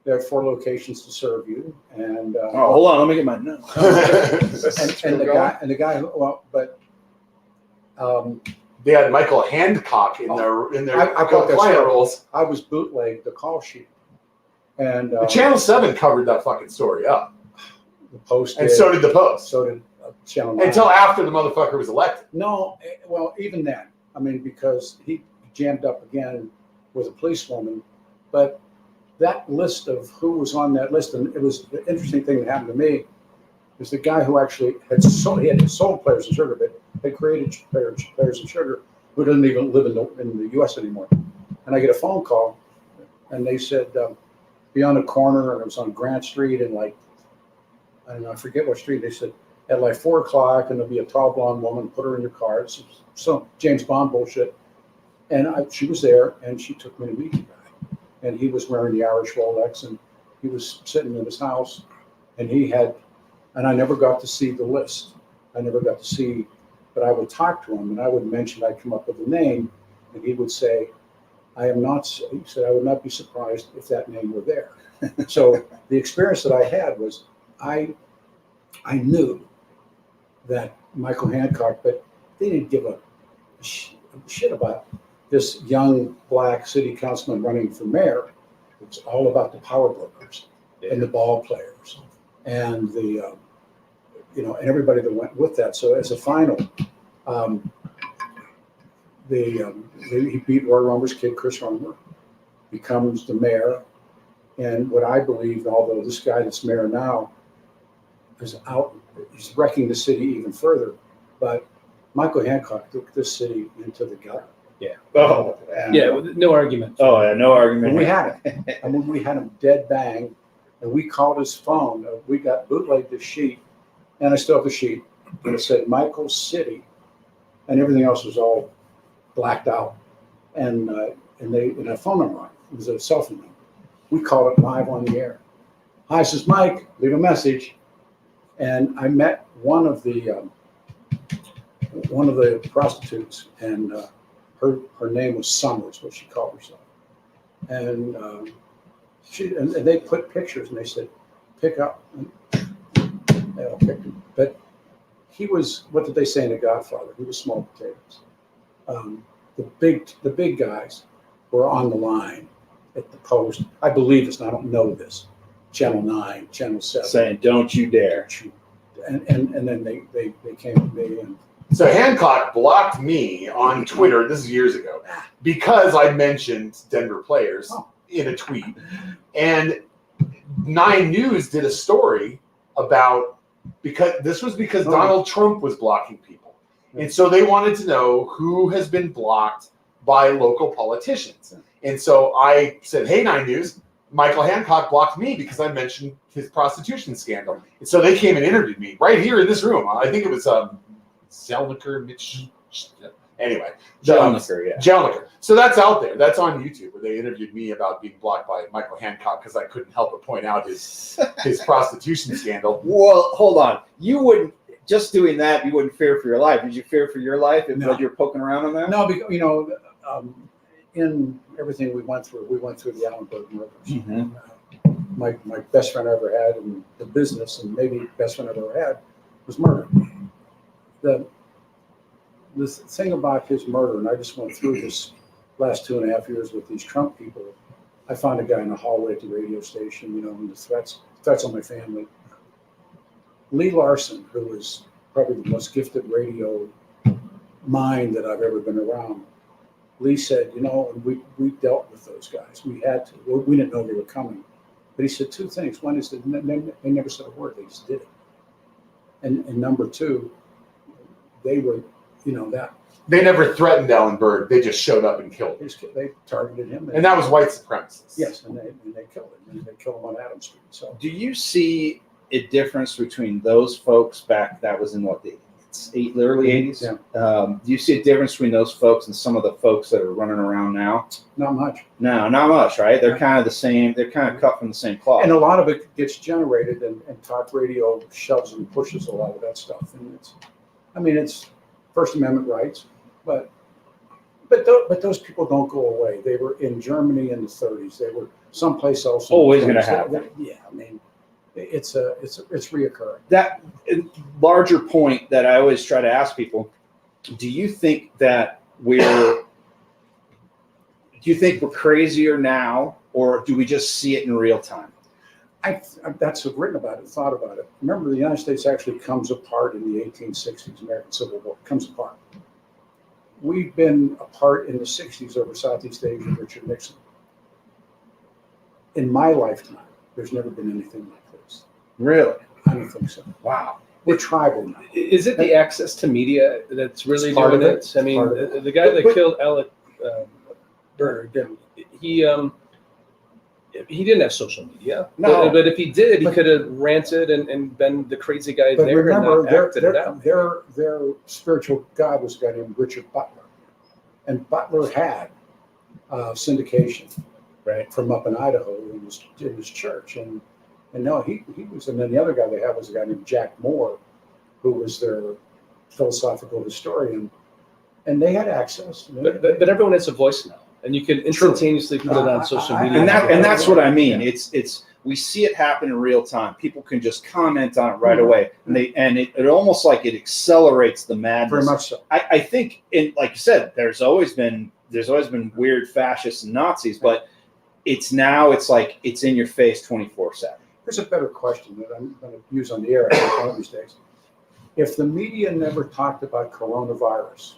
there are 4 locations to serve you. And hold on, let me get my notes. and the guy, they had Michael Hancock in their I got that client story. roles. I was bootlegged the call sheet, and Channel 7 covered that fucking story up, the Post, and so did the Post. So did Channel 9. Until after the motherfucker was elected. No, well, even then. I mean, because he jammed up again with a policewoman, but that list of who was on that list, and it was the interesting thing that happened to me, is the guy who actually had sold Players and Sugar, but had created Players and Sugar, who doesn't even live in the U.S. anymore. And I get a phone call, and they said, be on the corner, and it was on Grant Street, and I don't know, I forget what street. They said, at like 4 o'clock, and there'll be a tall blonde woman, put her in your car. It's some James Bond bullshit. And she was there, and she took me to meet the guy. And he was wearing the Irish Rolex, and he was sitting in his house, and I never got to see the list. I never got to see, but I would talk to him, and I would mention, I'd come up with a name, and he would say, he said, I would not be surprised if that name were there. So the experience that I had was, I knew that Michael Hancock, but they didn't give a shit about this young black city councilman running for mayor. It was all about the power brokers and the ball players and the and everybody that went with that. So as a final, he beat Roy Romer's kid, Chris Romer, becomes the mayor. And what I believe, although this guy that's mayor now he's wrecking the city even further, but Michael Hancock took this city into the gutter. Yeah. Oh, Yeah, no argument. Oh, yeah, no argument. And we had him. I mean, we had him dead bang, and we called his phone. We got bootlegged the sheet, and I still have the sheet, and it said Michael's City, and everything else was all blacked out, and a phone number on it. It was a cell phone number. We called it live on the air. Hi, this is Mike. Leave a message. And I met one of the prostitutes, and her name was Summers, what she called herself. And and they put pictures, and they said, pick up. And they all picked him. But he was, what did they say in The Godfather? He was small potatoes. The big guys were on the line at the post. I believe this, and I don't know this. Channel 9, Channel 7. Saying, don't you dare. And then they came to me, and So Hancock blocked me on Twitter, this is years ago, because I mentioned Denver players in a tweet. And 9 News did a story about, because Donald Trump was blocking people. And so they wanted to know who has been blocked by local politicians. And so I said, hey, 9 News, Michael Hancock blocked me because I mentioned his prostitution scandal. And so they came and interviewed me right here in this room. I think it was Zelniker, Mitch. Anyway, Jelniker. So that's out there. That's on YouTube, where they interviewed me about being blocked by Michael Hancock because I couldn't help but point out his prostitution scandal. Well, hold on. You wouldn't, just doing that, you wouldn't fear for your life. Did you fear for your life if you were poking around on that? No, because, in everything we went through the Allenberg murders. Mm-hmm. My best friend I ever had in the business, and maybe best friend I ever had, was murdered. The thing about his murder, and I just went through this last 2.5 years with these Trump people. I found a guy in the hallway at the radio station, and the threats on my family. Lee Larson, who was probably the most gifted radio mind that I've ever been around. Lee said, we dealt with those guys. We had to. We didn't know they were coming. But he said 2 things. One is that they never said a word. They just did it. And number 2, they were, that. They never threatened Allenberg. They just showed up and killed him. They targeted him. And that was white supremacists. Yes, and they killed him. And they killed him on Adams Street. So do you see a difference between those folks back, that was in what, the early 80s? Yeah. Do you see a difference between those folks and some of the folks that are running around now? Not much. No, not much, right? They're kind of the same. They're kind of cut from the same cloth. And a lot of it gets generated, and talk radio shoves and pushes a lot of that stuff. And it's First Amendment rights, but those people don't go away. They were in Germany in the 30s. They were someplace else. Always going to happen. Yeah, it's reoccurring. That larger point that I always try to ask people: do you think that we're crazier now, or do we just see it in real time? That's written about it, thought about it. Remember, the United States actually comes apart in the 1860s, American Civil War, comes apart. We've been apart in the 60s over Southeast Asia, Richard Nixon. In my lifetime, there's never been anything like this. Really? I don't think so. Wow. We're tribal now. Is it the access to media that's really It's part doing of it? I mean, Part of the guy that killed Alec Berg, he didn't have social media. No. But if he did, he could have ranted and been the crazy guy But there remember, and not acted it out. their spiritual God was a guy named Richard Butler. And Butler had syndication from up in Idaho in his church. And no, he was, and then the other guy they had was a guy named Jack Moore, who was their philosophical historian. And they had access. But everyone has a voice now. And you can instantaneously put it on social media. And that's what I mean. It's we see it happen in real time. People can just comment on it right away, and it almost like it accelerates the madness. Very much so. I think, like you said, there's always been weird fascists and Nazis, but it's like it's in your face 24/7. Here's a better question that I'm going to use on the air one of these days. If the media never talked about coronavirus,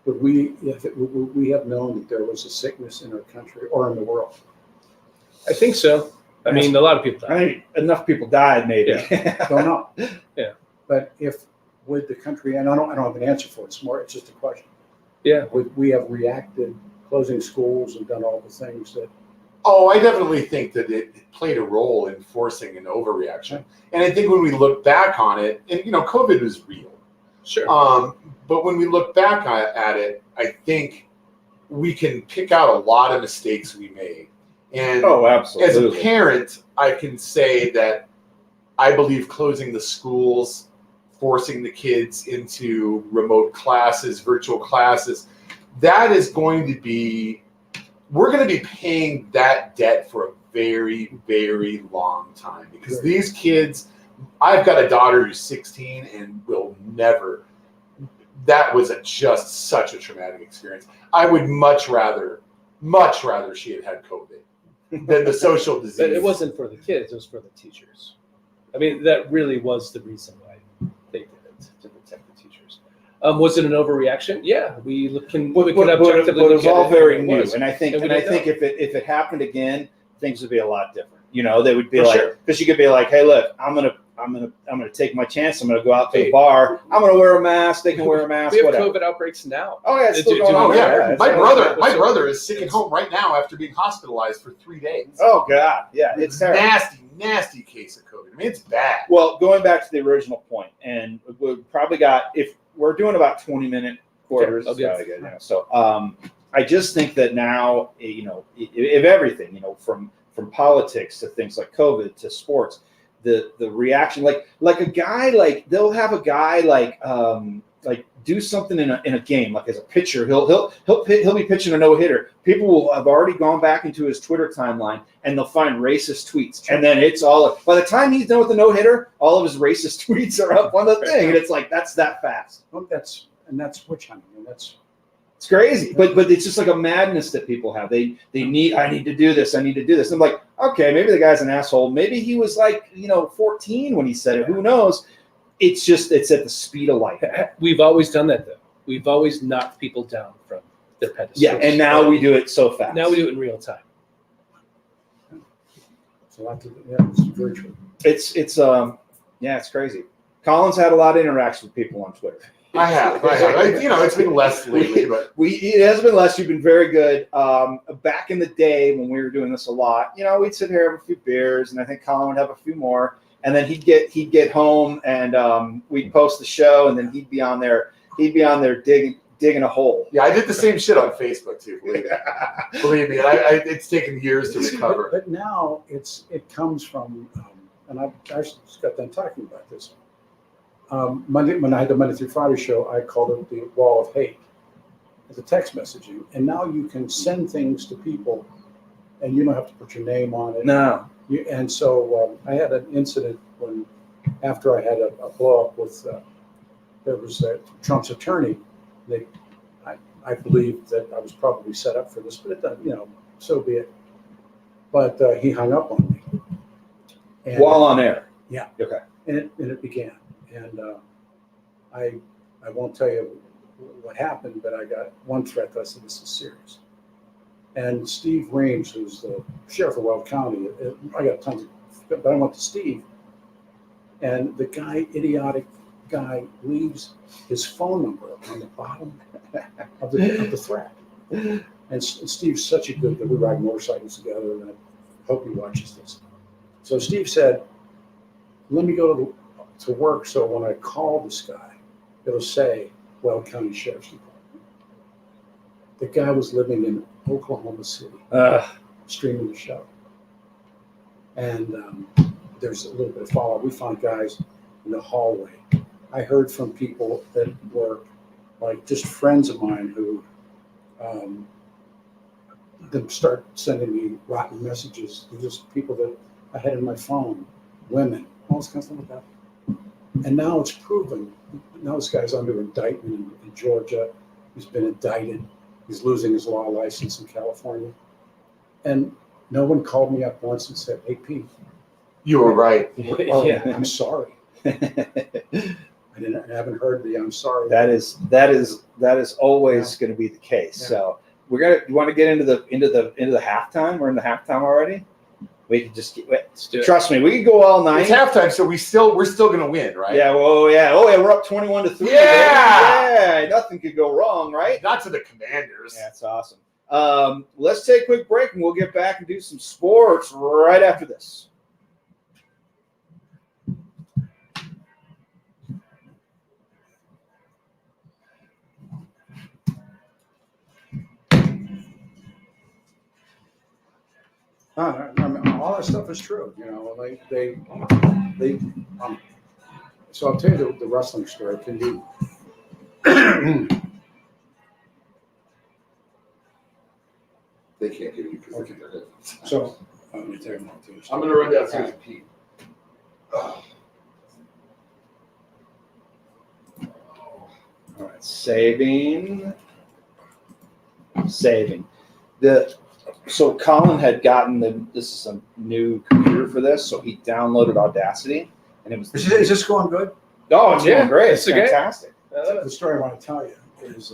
would we have known that there was a sickness in our country or in the world? I think so. I mean, a lot of people I die. think enough people died, maybe. Don't know. Yeah. But would the country, and I don't have an answer for it, it's just a question. Yeah. Would we have reacted, closing schools and done all the things that? Oh, I definitely think that it played a role in forcing an overreaction. And I think when we look back on it, and COVID was real. Sure. But when we look back at it, I think we can pick out a lot of mistakes we made. And Oh, absolutely. as a parent, I can say that I believe closing the schools, forcing the kids into remote classes, virtual classes, that is going to be, we're going to be paying that debt for a very, very long time. Because these kids, I've got a daughter who's 16 and will never, that was just such a traumatic experience. I would much rather she had COVID than the social disease. But it wasn't for the kids, it was for the teachers. I mean, that really was the reason why they did it, to protect the teachers. Was it an overreaction? Yeah, we could objectively but it was look at all it very and it new, was. and I think And we didn't know. if it happened again, things would be a lot different. They would be For like, sure. because you could be like, hey, look, I'm gonna take my chance. I'm gonna go out to the Hey. bar. I'm gonna wear a mask. They can wear a mask. We have Whatever. COVID outbreaks now. Oh yeah, it's still Do- going do- on. Oh yeah, it's my all- brother is sitting home right now after being hospitalized for 3 days. Oh god, yeah, it's terrible. Nasty case of COVID. I mean, it's bad. Well, going back to the original point, and we've probably got, if we're doing about 20-minute quarters, Okay, it's probably good. So I just think that now, if everything, from politics to things like COVID to sports, the reaction, like a guy, like they'll have a guy like do something in a game, like as a pitcher, he'll be pitching a no-hitter. People will have already gone back into his Twitter timeline and they'll find racist tweets, and then it's all, by the time he's done with the no-hitter, all of his racist tweets are up on the thing, and it's like that's that fast. Well, that's witch hunting, and that's It's crazy, but it's just like a madness that people have. I need to do this. I need to do this. I'm like, okay, maybe the guy's an asshole. Maybe he was 14 when he said it. Who knows? It's at the speed of light. We've always done that, though. We've always knocked people down from their pedestals. Yeah, and now we do it so fast. Now we do it in real time. a lot to, yeah, it's very true. It's crazy. Colin's had a lot of interaction with people on Twitter. I have. It's been less lately, but It has been less. You've been very good. Back in the day when we were doing this a lot, we'd sit here, have a few beers, and I think Colin would have a few more, and then he'd get home, and we'd post the show, and then he'd be on there digging a hole. yeah, I did the same shit on Facebook too. Believe me, it's taken years to recover. But now it comes from, and I just got done talking about this. Monday, when I had the Monday through Friday show, I called it the wall of hate, as a text messaging, and now you can send things to people, and you don't have to put your name on it. No. And so I had an incident after I had a blow up with there was Trump's attorney. I believe that I was probably set up for this, but it doesn't, so be it. But he hung up on me. And, While on air. Yeah. Okay. And it began. And I won't tell you what happened, but I got one threat that I said, this is serious. And Steve Reams, who's the sheriff of Weld County, I got tons of, but I went to Steve, and the idiotic guy, leaves his phone number on the bottom of the threat. And Steve's such a good guy. We ride motorcycles together, and I hope he watches this. So Steve said, let me go to work, so when I call this guy, it'll say Weld County Sheriff's Department. The guy was living in Oklahoma City, streaming the show. And there's a little bit of follow-up. We found guys in the hallway. I heard from people that were like just friends of mine who then start sending me rotten messages. They're just people that I had in my phone, women, all this kind of stuff like that. And now it's proven. Now this guy's under indictment in Georgia. He's been indicted. He's losing his law license in California. And no one called me up once and said, hey, Pete. You were right. Oh, Yeah. I'm sorry. I haven't heard the I'm sorry. that is always going to be the case. Yeah. So you want to get into the halftime? We're in the halftime already. We can just Let's do it. trust me. We can go all night. It's halftime, so we're still gonna win, right? Yeah. Oh yeah. We're up 21-3. Yeah! Yeah. Nothing could go wrong, right? Not to the Commanders. Yeah, that's awesome. Let's take a quick break and we'll get back and do some sports right after this. I mean, all that stuff is true. You know, like they. So I'll tell you the wrestling story. Can you? They can't hear you because Okay. they're their headphones. So let me tell you one thing. I'm gonna run downstairs and pee. All right, saving. So Colin had gotten this is a new computer for this, so he downloaded Audacity, and it was. Is this going good? Oh, it's Yeah, going great. it's It's okay. fantastic. The story I want to tell you is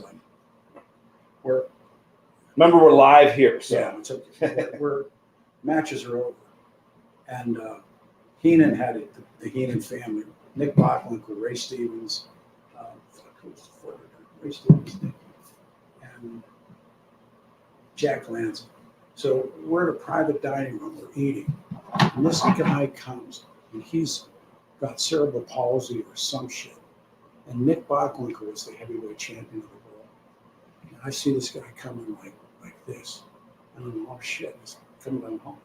we're Remember, we're live here, so yeah, it's okay. We're matches are over, and Heenan had it. The Heenan family, Nick Bocklin, Ray Stevens, who was the forward? Ray Stevens, Nick, and Jack Lanza. So we're at a private dining room. We're eating, and this guy comes, and he's got cerebral palsy or some shit. And Nick Bocklin was the heavyweight champion of the world. And I see this guy coming like this. And I'm like, oh shit, he's coming down home.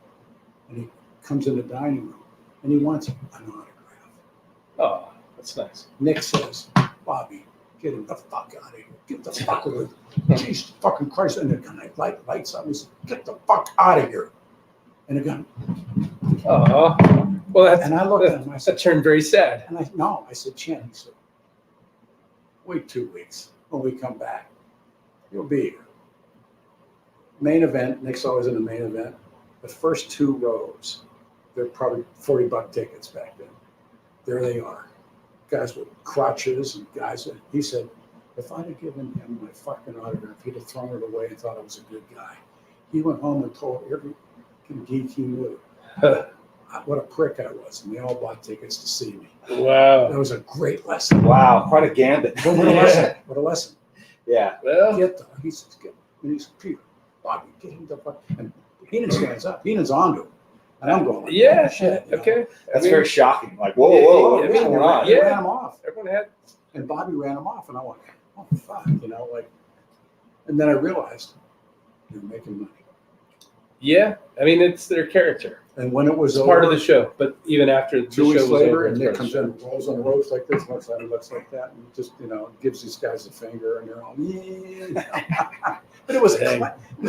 And he comes in the dining room and he wants an autograph. Oh, that's nice. Nick says, Bobby, get him the fuck out of here. Get the fuck out of here. Jesus fucking Christ. And the guy lights up and he says, get the fuck out of here. And again, Oh, well, and I looked at him, I that said, turned very sad. and I said, Chin, he said, wait 2 weeks. When we come back, you'll be here. Main event, Nick's always in the main event. The first 2 rows, they're probably $40 tickets back then. There they are. Guys with crutches and guys. He said, if I'd have given him my fucking autograph, he'd have thrown it away and thought I was a good guy. He went home and told every geek he knew what a prick I was, and they all bought tickets to see me. Wow. That was a great lesson. wow, quite a gambit. What a lesson. What a lesson. Yeah. Well, He says, and he's Peter, Bobby, get him the fuck. And Heenan stands up. Heenan's onto him. And I'm going, like, yeah. oh, shit. You know? Okay. That's I mean, very shocking. Like, whoa, Yeah, whoa, yeah, what's yeah, going They on? Yeah. ran him off. Everyone had. And Bobby ran him off. And I went, oh, fuck, you know, like, and then I realized you're making money. Yeah. I mean, it's their character. And when it was It's over, part of the show. But even after the 2 show weeks was later, over, and it's Nick part comes of in, rolls on the ropes like this, looks like that, and just, you know, gives these guys a finger, and they're all, yeah. But it was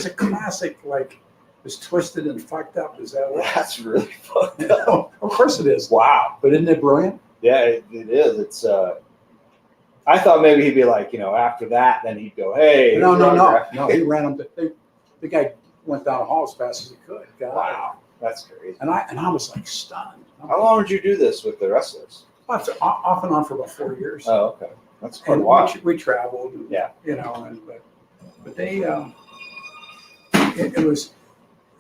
a classic, like, as twisted and fucked up as that was. That's really fucked up. Of course it is. Wow. But isn't it brilliant? Yeah, it is. It's. I thought maybe he'd be like, after that, then he'd go, hey. No. here's your autograph. No, he ran him. The guy went down the hall as fast as he could. God. Wow, that's crazy. And I was like stunned. How long did you do this with the wrestlers? Off and on for about 4 years. Oh, okay. That's quite a And while. we traveled. And, Yeah. You know, but they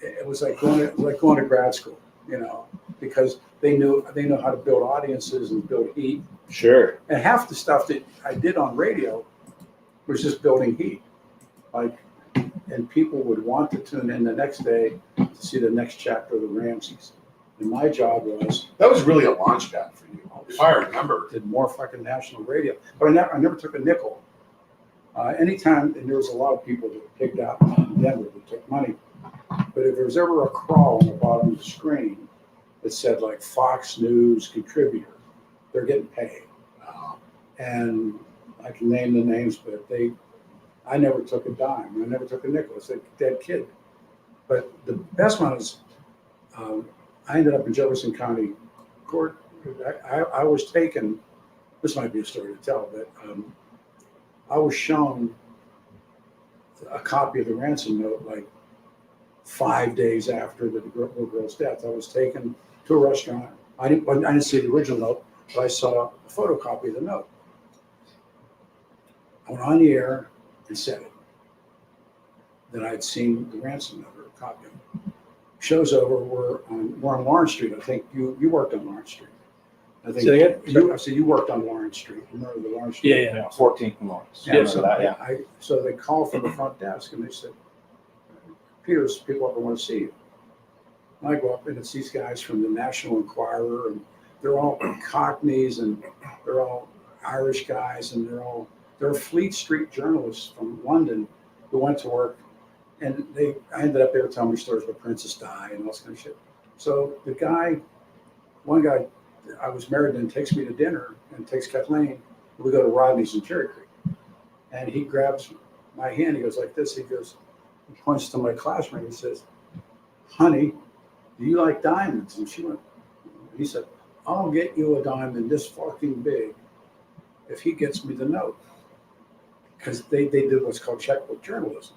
it was like going to grad school, you know, because they knew how to build audiences and build heat. Sure. And half the stuff that I did on radio was just building heat. Like, and people would want to tune in the next day to see the next chapter of the Ramseys. And my job was That was really a launch pad for you, if I remember. did more fucking national radio, but I never took a nickel. Anytime, and there was a lot of people that picked out in Denver that took money. But if there was ever a crawl on the bottom of the screen that said like Fox News contributor, they're getting paid. And I can name the names, but I never took a dime. I never took a nickel. It's a dead kid. But the best one is I ended up in Jefferson County Court. I was taken, this might be a story to tell, but I was shown a copy of the ransom note like 5 days after the little girl's death. I was taken to a restaurant. I didn't see the original note, but I saw a photocopy of the note. I went on the air and said it, that I had seen the ransom note or a copy of it. Show's over. We're on Lawrence Street. I think you worked on Lawrence Street. I think Say that again? I said you worked on Lawrence Street. Remember the Lawrence Street? Yeah. 14th and Lawrence. Yeah, Yes, so, that, yeah. so they called from the front desk and they said, Peter's people up and want to see you. And I go up and it's these guys from the National Enquirer, and they're all Cockneys and they're all Irish guys, and they're Fleet Street journalists from London who went to work. And I ended up there telling me stories about Princess Di and all this kind of shit. So one guy, I was married and takes me to dinner and takes Kathleen. We go to Rodney's in Cherry Creek. And he grabs my hand. He goes like this. He points to my classmate. He says, honey, do you like diamonds? And he said, I'll get you a diamond this fucking big if he gets me the note. Because they did what's called checkbook journalism.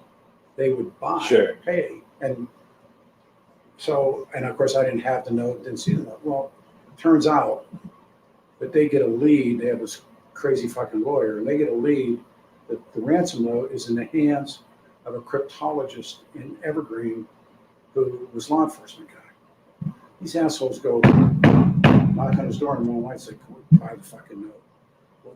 They would buy, pay. And so, and of course I didn't have the note, didn't see the note. Well, it turns out that they get a lead. They have this crazy fucking lawyer, and they get a lead that the ransom note is in the hands of a cryptologist in Evergreen who was a law enforcement guy. These assholes go knock on his door in the morning and say, can we buy the fucking note? Well,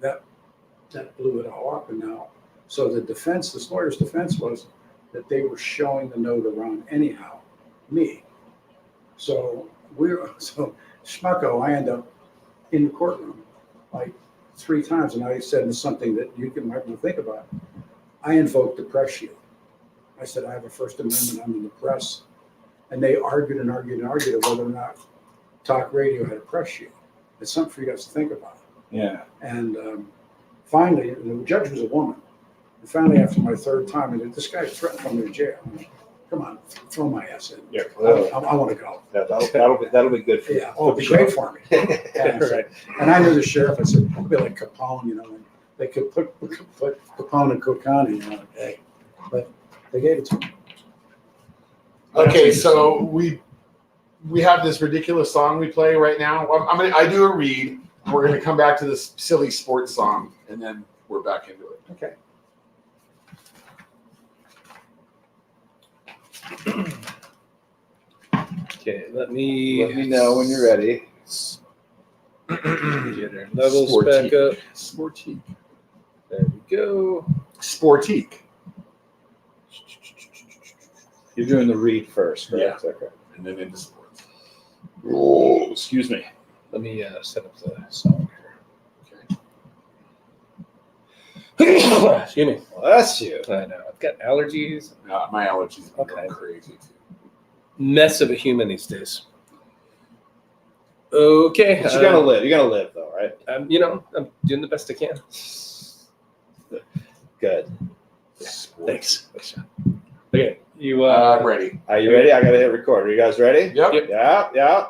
that blew it all up. And now, so this lawyer's defense was that they were showing the note around anyhow, me. So Schmucko, I end up in the courtroom like 3 times, and I said something that you might want to think about. I invoked the press shield. I said, I have a First Amendment, I'm in the press. And they argued and argued and argued whether or not talk radio had a press shield. It's something for you guys to think about. Yeah. And finally, the judge was a woman. And finally, after my 3rd time, I said, this guy threatened to throw me to jail. I'm like, come on, throw my ass in. Yeah. I want to go. That'll be good for you. Yeah, it'll be great for me. Yeah, Right. and I knew the sheriff. I said, it'll be like Capone, and they could put Capone and Cocani, hey. But they gave it to me. Okay, so we have this ridiculous song we play right now. I do a read. We're going to come back to this silly sports song, and then we're back into it. Okay. Okay, let me know when you're ready. get our levels Sportique. back up. Sportique. There we go. Sportique. You're doing the read first, right? Yeah. Okay. And then into sports. Oh, excuse me. Let me set up the song Okay. here. Excuse me. Bless you. I know. I've got allergies. My allergies are Okay. going crazy too. Mess of a human these days. Okay. But you're gonna live. You're gonna live, though, right? I'm doing the best I can. Good. Thanks. Okay. You I'm ready. Are you ready? I gotta hit record. Are you guys ready? Yep. Yep. Yeah.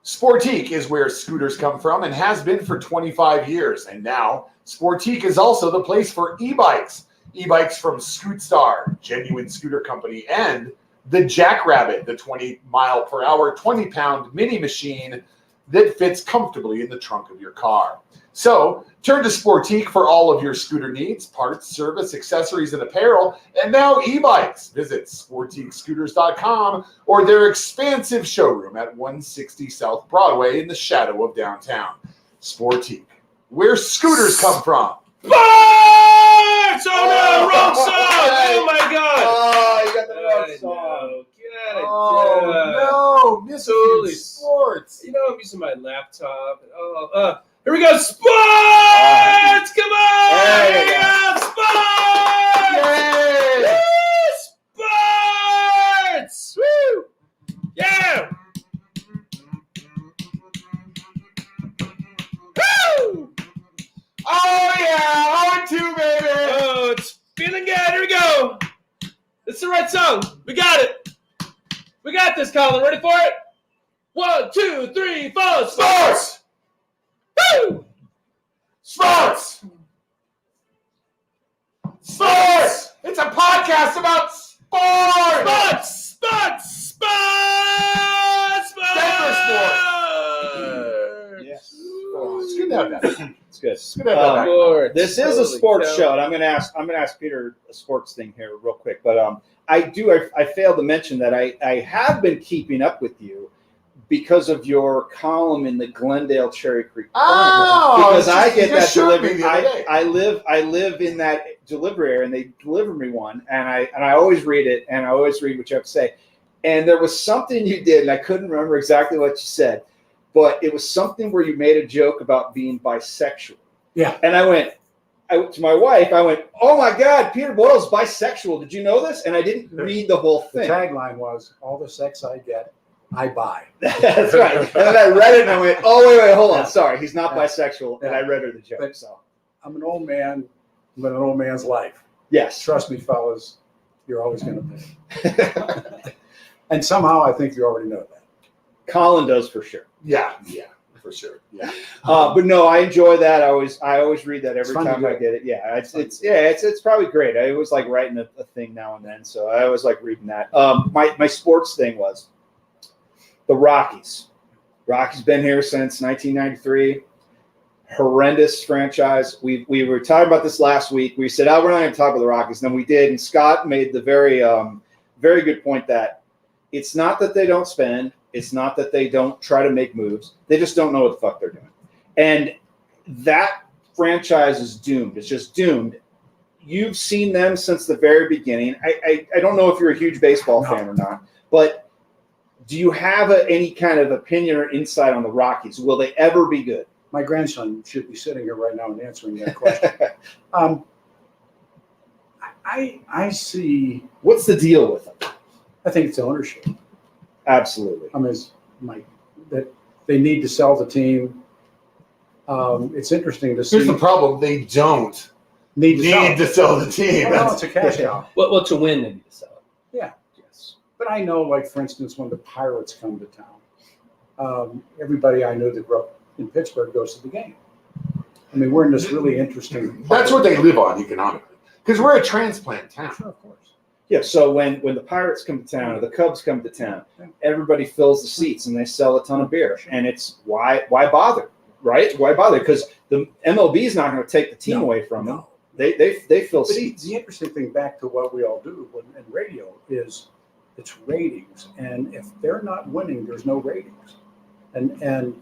Sportique is where scooters come from and has been for 25 years. And now, Sportique is also the place for e-bikes. E-bikes from Scootstar, genuine scooter company, and the Jackrabbit, the 20-mile-per-hour, 20-pound mini machine that fits comfortably in the trunk of your car. So, turn to Sportique for all of your scooter needs, parts, service, accessories, and apparel, and now e-bikes. Visit SportiqueScooters.com or their expansive showroom at 160 South Broadway in the shadow of downtown. Sportique, where scooters come from. Sports! Oh no, wrong song! Oh my god! Oh, you got the I wrong song. know. God, Oh, no, Missing Totally. sports. You know, I'm using my laptop. Here we go, sports! Come on! There you Here we go. go, sports! Yay! Woo! Sports! Woo! Yeah! Woo! Oh, yeah, 0-2, baby. Oh, it's feeling good. Here we go. It's the right song. We got it. We got this, Colin. Ready for it? 1, 2, 3, 4. Sports! Woo! Sports! Sports! It's a podcast about sports! Sports! Sports! Sports! Denver Sports! Yes. good to have that. It's good. It's good to have that back. Sports. This is a Holy sports cow. show, and I'm gonna ask Peter a sports thing here real quick. But I failed to mention that I have been keeping up with you because of your column in the Glendale Cherry Creek Oh, because I get you that just showed me delivery. the other day. I live in that delivery area, and they deliver me one, and I always read it, and I always read what you have to say. And there was something you did, and I couldn't remember exactly what you said, but it was something where you made a joke about being bisexual. Yeah. And I went to my wife, oh my God, Peter Boyles is bisexual. Did you know this? And I didn't read the whole The thing. tagline was, all the sex I get, I buy. That's right. And then I read it and I went, oh, wait, hold on. Sorry, he's not bisexual. And I read her the joke. But- So, I'm an old man, but an old man's life. yes. Trust me, fellas, you're always going to pay. And somehow I think you already know that. Colin does for sure. Yeah, for sure. Yeah. But no, I enjoy that. I always read that It's every fun to time do. I get it. Yeah, it's probably great. I always like writing a thing now and then, so I always like reading that. My sports thing was the Rockies. Rockies been here since 1993. Horrendous franchise. We were talking about this last week. We said, we're not going to talk about the Rockies. And then we did, and Scott made the very good point that it's not that they don't spend. It's not that they don't try to make moves. They just don't know what the fuck they're doing. And that franchise is doomed. It's just doomed. You've seen them since the very beginning. I don't know if you're a huge baseball fan or not, but do you have any kind of opinion or insight on the Rockies? Will they ever be good? My grandson should be sitting here right now and answering that question. I see. What's the deal with them? I think it's ownership. Absolutely. I mean, that they need to sell the team. It's interesting to see. Here's the problem: they don't need to sell the team. Well, no, it's a cash cow. Well, to win, they need to sell it. Yeah. Yes. But I know, like, for instance, when the Pirates come to town, everybody I know that grew up in Pittsburgh goes to the game. I mean, we're in this really interesting. That's what they live on economically, because we're a transplant town. Sure, of course. Yeah, so when the Pirates come to town or the Cubs come to town, everybody fills the seats and they sell a ton of beer. And it's why bother, right? Why bother? Because the MLB is not going to take the team away from them. They fill But seats. the interesting thing, back to what we all do in radio, is it's ratings. And if they're not winning, there's no ratings. And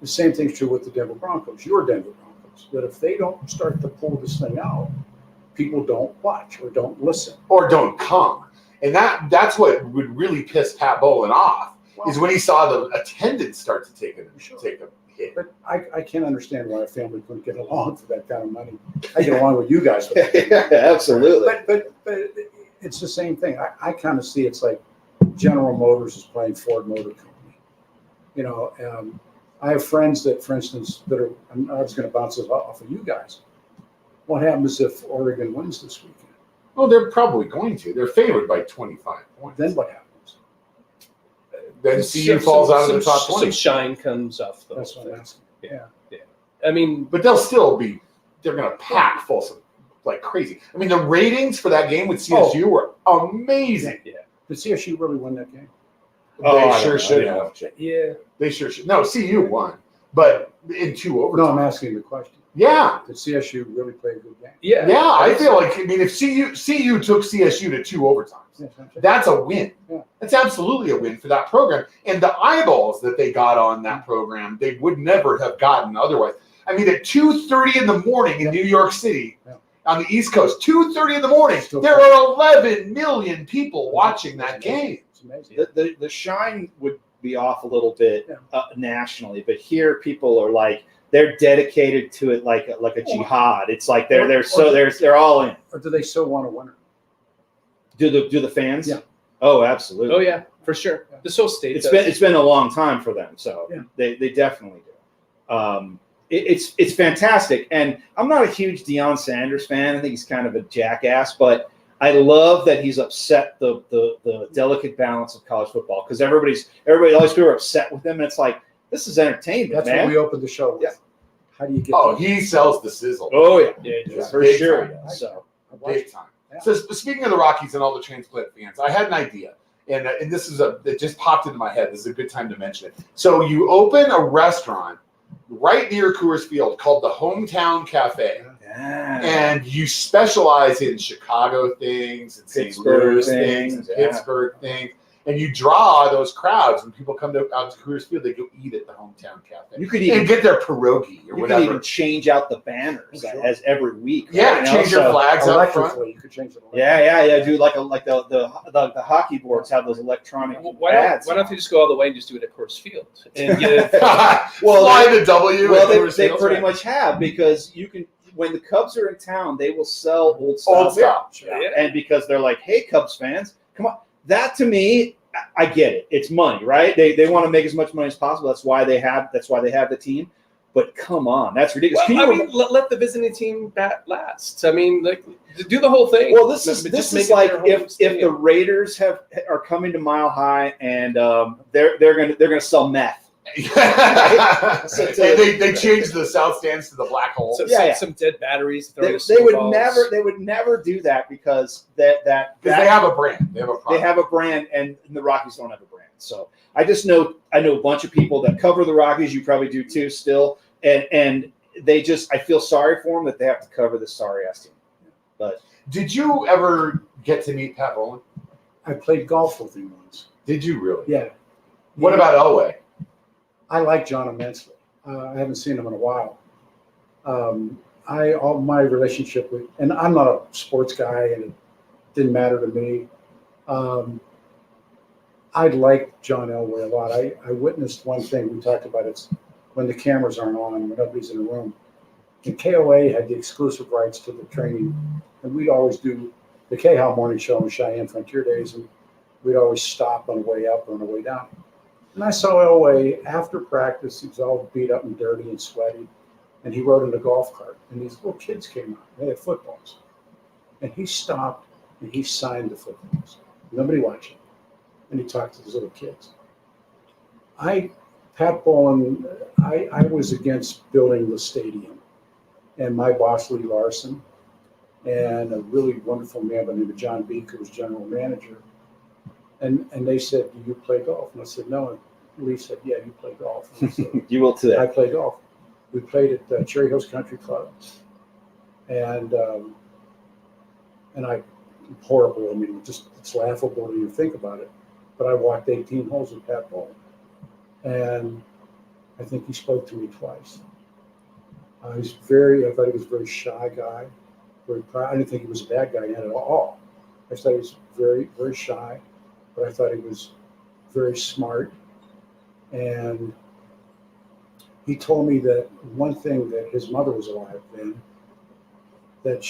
the same thing's true with the Denver Broncos, your Denver Broncos, that if they don't start to pull this thing out, people don't watch or don't listen. Or don't come. And that's what would really piss Pat Bowlen off, is when he saw the attendance start to take a hit. But I can't understand why a family couldn't get along for that kind of money. I get along with you guys. Yeah, absolutely. But it's the same thing. I kind of see it's like General Motors is playing Ford Motor Company. You know, I have friends that, for instance, I was going to bounce this off of you guys. What happens if Oregon wins this weekend? Well, they're probably going to. They're favored by 25 points. Then what happens? Then CU falls out of the top Some 20. shine comes off those. That's what I'm asking. Yeah. I mean, But they'll still be, they're going to pack full like crazy. I mean, the ratings for that game with CSU were amazing. yeah. Did CSU really win that game? I They sure don't know. should I have. don't know. Yeah. They sure should. No, CU won, but in 2 overtimes. No, I'm asking the question. Yeah. Did CSU really play a good game? Yeah. Yeah, I feel like, I mean, if CU took CSU to 2 overtimes, Yes, I'm saying. that's a win. Yeah. That's absolutely a win for that program. And the eyeballs that they got on that program, they would never have gotten otherwise. I mean, at 2:30 in the morning in New York City, on the East Coast, 2:30 in the morning, Still there are 11 million people watching that game. It's amazing. The shine would be off a little bit nationally, but here people are like, they're dedicated to it like a jihad. It's like they're all in. Or do they still want a winner? Do the fans? Yeah. Oh, absolutely. Oh yeah, for sure. This whole state. It's been a long time for them, so they definitely do. It's fantastic, and I'm not a huge Deion Sanders fan. I think he's kind of a jackass, but I love that he's upset the delicate balance of college football, because all these people are upset with him, and it's like, this is entertainment, That's man. what we opened the show with. Yeah. How do you get? Oh, he sells the sizzle. Oh yeah, Yeah, for big sure. time. Yeah. So Big time. Yeah. So speaking of the Rockies and all the transplant fans, I had an idea, and this is it just popped into my head. This is a good time to mention it. So you open a restaurant right near Coors Field called the Hometown Cafe. Yeah. And you specialize in Chicago things and St. Pittsburgh Louis things and things, yeah. Pittsburgh things. And you draw those crowds. When people come out to Coors Field, they go eat at the Hometown Cafe. You could even and get their pierogi or you could whatever. even change out the banners Sure. as every week. Yeah, right? change your flags up front. Electrically, you could change it. Yeah. Do like the hockey boards have those electronic Why ads. don't they just go all the way and just do it at Coors Field and get it? Well, Fly the W. Well, at Coors they Field. pretty much have, because you can, when the Cubs are in town, they will sell old style. Old style. beer. Yeah. And because they're like, hey, Cubs fans, come on. That to me, I get it. It's money, right? They want to make as much money as possible. That's why they have the team. But come on, that's ridiculous. Well, I mean, let the visiting team bat last. I mean, like, do the whole thing. Well, this Just is make it like their home if the stadium. Raiders are coming to Mile High and they're gonna sell meth. And they changed the south stands to the black hole. Some dead batteries. They would never do that, because that Because they have a brand. They have a they product. have a brand, and the Rockies don't have a brand. So I know a bunch of people that cover the Rockies. You probably do too still, and they just, I feel sorry for them that they have to cover this sorry ass team. But Did you ever get to meet Pat Bowlen? I played golf with him once. Did you really? Yeah. What about Elway? I like John immensely. I haven't seen him in a while. All my relationship with, and I'm not a sports guy, and it didn't matter to me. I like John Elway a lot. I witnessed one thing we talked about. It's when the cameras aren't on, when nobody's in the room. And KOA had the exclusive rights to the training, and we'd always do the K-How morning show on Cheyenne Frontier Days, and we'd always stop on the way up or on the way down. And I saw Elway after practice. He was all beat up and dirty and sweaty, and he rode in a golf cart. And these little kids came out. They had footballs, and he stopped and he signed the footballs. Nobody watching, and he talked to these little kids. Pat Bowlen, I was against building the stadium, and my boss Lee Larson, and a really wonderful man by the name of John Beek, who was general manager. And they said, "Do you play golf?" And I said, "No." And Lee said, "Yeah, you play golf." And I said, you will too. I play golf. We played at Cherry Hills Country Club, and I'm horrible. I mean, it's laughable when you think about it. But I walked 18 holes with Pat Bowlen, and I think he spoke to me twice. I thought he was a very shy guy. Very proud. I didn't think he was a bad guy at all. I thought he was very, very shy, but I thought he was very smart. And he told me that one thing, that his mother was alive then, that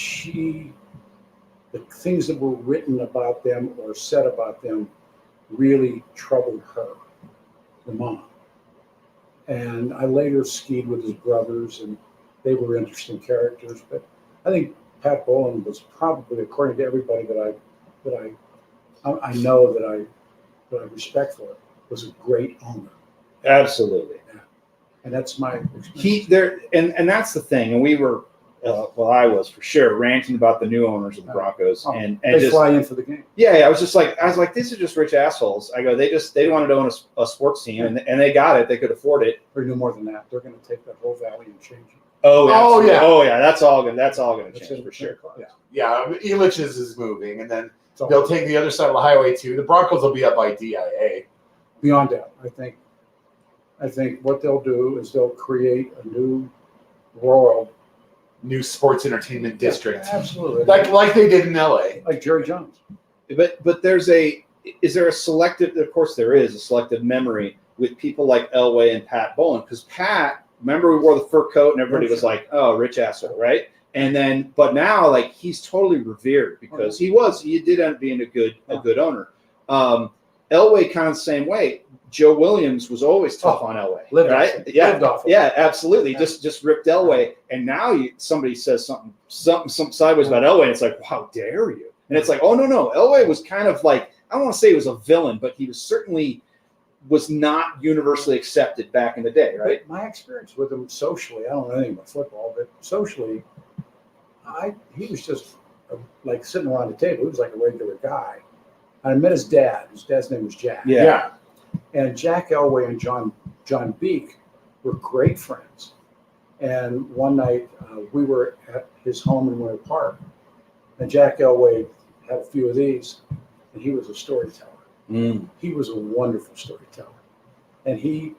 the things that were written about them or said about them really troubled her, the mom. And I later skied with his brothers, and they were interesting characters. But I think Pat Bowlen was probably, according to everybody that I know that I respect for, was a great owner. Absolutely. And that's my experience. And that's the thing. And we were, I was for sure ranting about the new owners of the Broncos, and they just fly in for the game. Yeah, I was like, these are just rich assholes. I go, they wanted to own a sports team, and they got it. They could afford it. Or do more than that. They're going to take that whole valley and change it. Oh yeah. That's all going to It's change for sure. Yeah, Elitch's is moving, and then So they'll take the other side of the highway too. The Broncos will be up by DIA. beyond doubt, I think what they'll do is they'll create a new world. New sports entertainment district, Absolutely. like they did in LA. Like Jerry Jones. But is there a selective? Of course, there is a selective memory with people like Elway and Pat Bowlen, because Pat, remember, we wore the fur coat and everybody was like, "Oh, rich asshole," right? And then, but now, like, he's totally revered because he did end up being a good owner. Elway kind of the same way. Joe Williams was always tough on Elway, right? Lived off of Yeah, absolutely. Just ripped Elway, and now somebody says something sideways about Elway, and it's like, "How dare you?" And it's like, "Oh no, Elway was kind of like, I don't want to say he was a villain, but he was certainly was not universally accepted back in the day, right?" But my experience with him socially, I don't know anything about football, but socially, he was just like sitting around the table. He was like a regular guy. I met his dad. His dad's name was Jack. Yeah. And Jack Elway and John Beek were great friends. And one night we were at his home in Winter Park, and Jack Elway had a few of these, and he was a storyteller. He was a wonderful storyteller. And he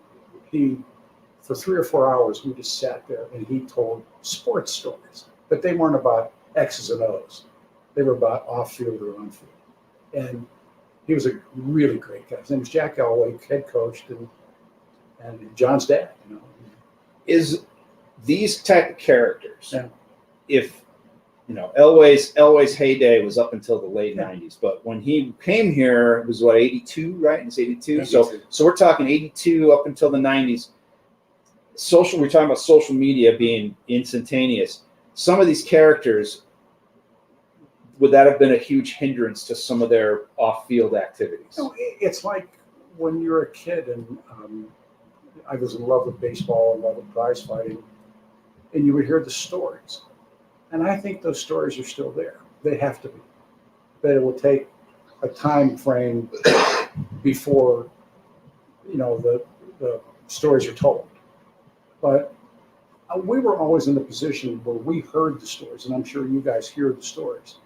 for 3 or 4 hours, we just sat there and he told sports stories, but they weren't about X's and O's. They were about off field or on field. And he was a really great guy. His name was Jack Elway, head coached, and John's dad, you know. Is these type of characters, Yeah. if, you know, Elway's heyday was up until the late Yeah. 90s, but when he came here, it was what, 82, right? It's 82. 82. So we're talking 82 up until the 90s. We're talking about social media being instantaneous. Some of these characters, would that have been a huge hindrance to some of their off-field activities? No, it's like when you're a kid and I was in love with baseball, in love with prize fighting, and you would hear the stories. And I think those stories are still there. They have to be. But it will take a time frame before, you know, the stories are told. But we were always in the position where we heard the stories, and I'm sure you guys hear the stories.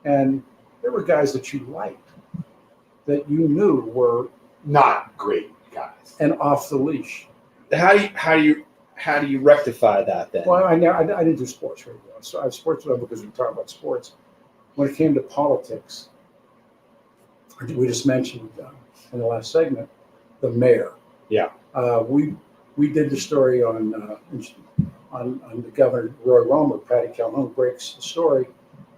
And there were guys that you liked, that you knew were Not great guys. and off the leash. How do you rectify that then? Well, I didn't do sports radio. So I have sports radio because we talk about sports. When it came to politics, we just mentioned in the last segment the mayor. Yeah. We did the story on the governor Roy Romer. Patty Calhoun breaks the story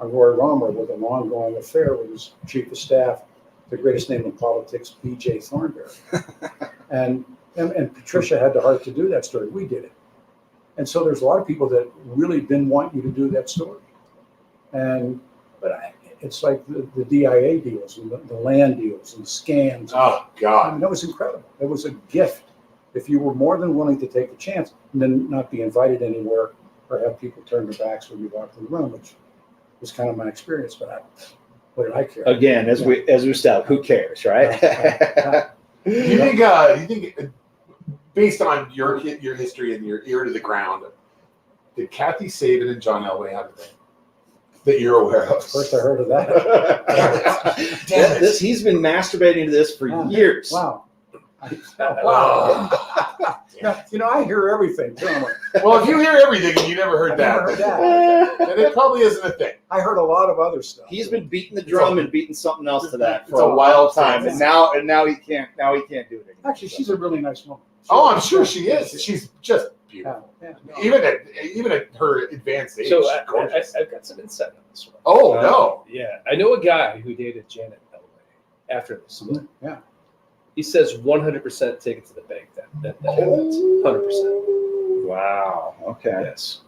on Roy Romer with an ongoing affair with his chief of staff, the greatest name in politics, B.J. Thornberry. and Patricia had the heart to do that story. We did it. And so there's a lot of people that really didn't want you to do that story. It's like the DIA deals and the land deals and scams. Oh, I God. mean, that was incredible. It was a gift. If you were more than willing to take the chance and then not be invited anywhere or have people turn their backs when you walk in the room, which was kind of my experience. But what did I care? Again, as we established, who cares, right? Do you think, based on your history and your ear to the ground, did Kathy Saban and John Elway have a thing that you're aware of? First I heard of that. Damn it. He's been masturbating to this for years. Wow. Wow. You know, I hear everything too. I'm like, Well, if you hear everything and you never heard I never heard that, that. then it probably isn't a thing. I heard a lot of other stuff. He's been beating the drum and beating something else to that It's for a a wild time, thing. and now he can't do it anymore. Actually, she's a really nice woman. Oh, I'm sure she is. She's just beautiful. Yeah. Even at her advanced age, So she's gorgeous. I've got some insight on this one. Oh, no. Yeah, I know a guy who dated Janet Elway after the split. Yeah. He says 100% take it to the bank. That happens. 100%. Wow. Okay. Yes.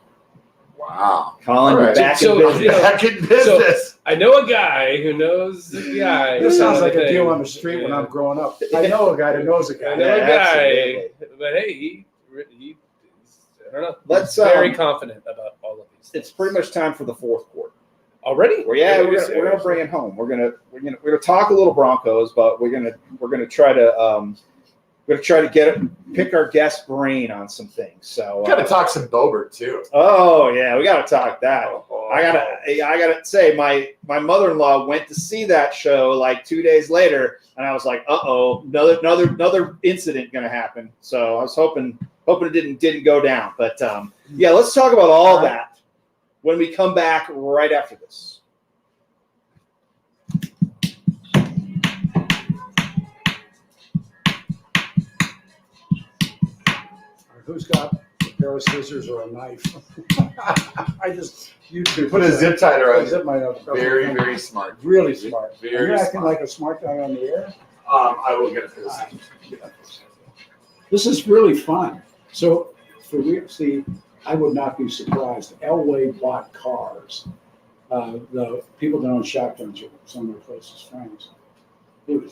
Wow. Colin, All right. back So, in business. you know, Back in business. I know a guy who knows the guy. This sounds like a Thing. deal on the street when Yeah. I'm growing up. I know a guy that knows a I guy. know a Yeah, guy, absolutely. but hey, he I don't know. Let's, He's very um, confident about all of these. It's pretty much time for the fourth quarter. Already? Well, yeah, we're gonna bring it home. We're gonna talk a little Broncos, but we're gonna try to pick our guest brain on some things. So Got to talk some Bobert, too. oh yeah, we gotta talk that. Oh. I gotta say, my mother-in-law went to see that show like 2 days later, and I was like, another incident gonna happen. So I was hoping it didn't go down. But yeah, let's talk about all that when we come back right after this. Who's got a pair of scissors or a knife? I just YouTube. Put a zip tie around it. Zip mine up. Very, very smart. Really smart. Very You're acting smart. like a smart guy on the air. I will get this. This is really fun. So see, I would not be surprised. Elway bought cars. The people that own shotguns are some of their closest friends. They were.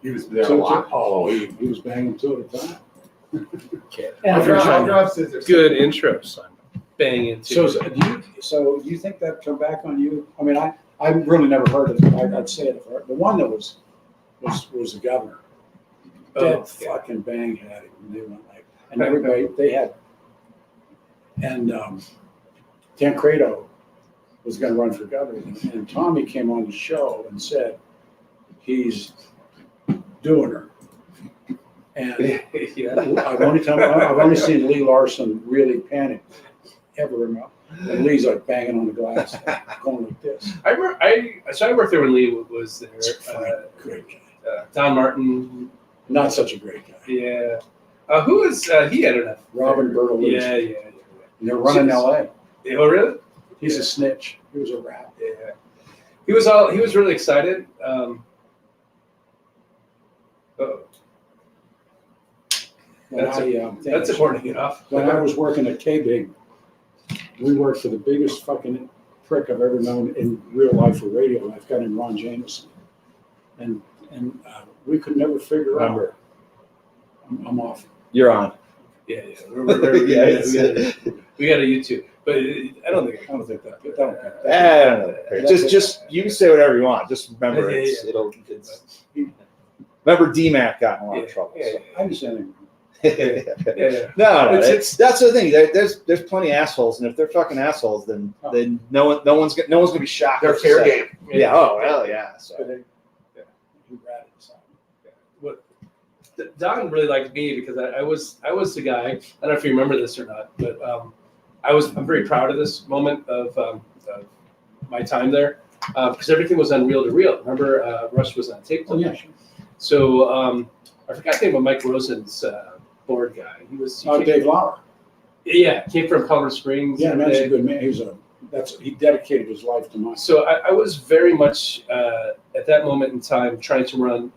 He was there a lot. Oh, he was banging two at a time. I'll drop scissors. Good intro, Simon. Bang into So do you think that come back on you? I mean, I really never heard of it. I'd say it. The one that was the governor. dead yeah. fucking bang had it. And they went like, and everybody, they had, and Tancredo was going to run for governor. And Tommy came on the show and said, he's doing her. And Yeah. I've only seen Lee Larson really panic ever in my, and Lee's like banging on the glass, going like this. I worked there when Lee was there. Great guy. Don Martin. Not such a great guy. Yeah. Who was he had enough? Robin Bertolucci. Yeah. And they're running L.A. Oh, really? He's a snitch. He was a rat. Yeah. He was really excited. That's important to get off. When I was working at K-Big, we worked for the biggest fucking prick I've ever known in real life or radio life, a guy named Ron Jameson. And we could never figure out. I'm off. You're on. Yeah. Yeah, We got a YouTube, but I don't think. I don't think that. I don't know. Just you can say whatever you want. Just remember, remember DMAC got in a lot of trouble. Yeah. So. I understand. Yeah. No, that's the thing. There's plenty of assholes, and if they're fucking assholes, then no one's gonna be shocked. They're fair game. Yeah. Oh well, yeah. So. What Don really liked me because I was the guy. I don't know if you remember this or not, but I'm very proud of this moment of my time there because everything was on reel to reel. Remember, Rush was on tape. Oh yeah. So I forgot the name of Mike Rosen's board guy. He Dave Lauer. Yeah, came from Colorado Springs. Yeah, that's a good man. He dedicated his life to mine. So I was very much at that moment in time trying to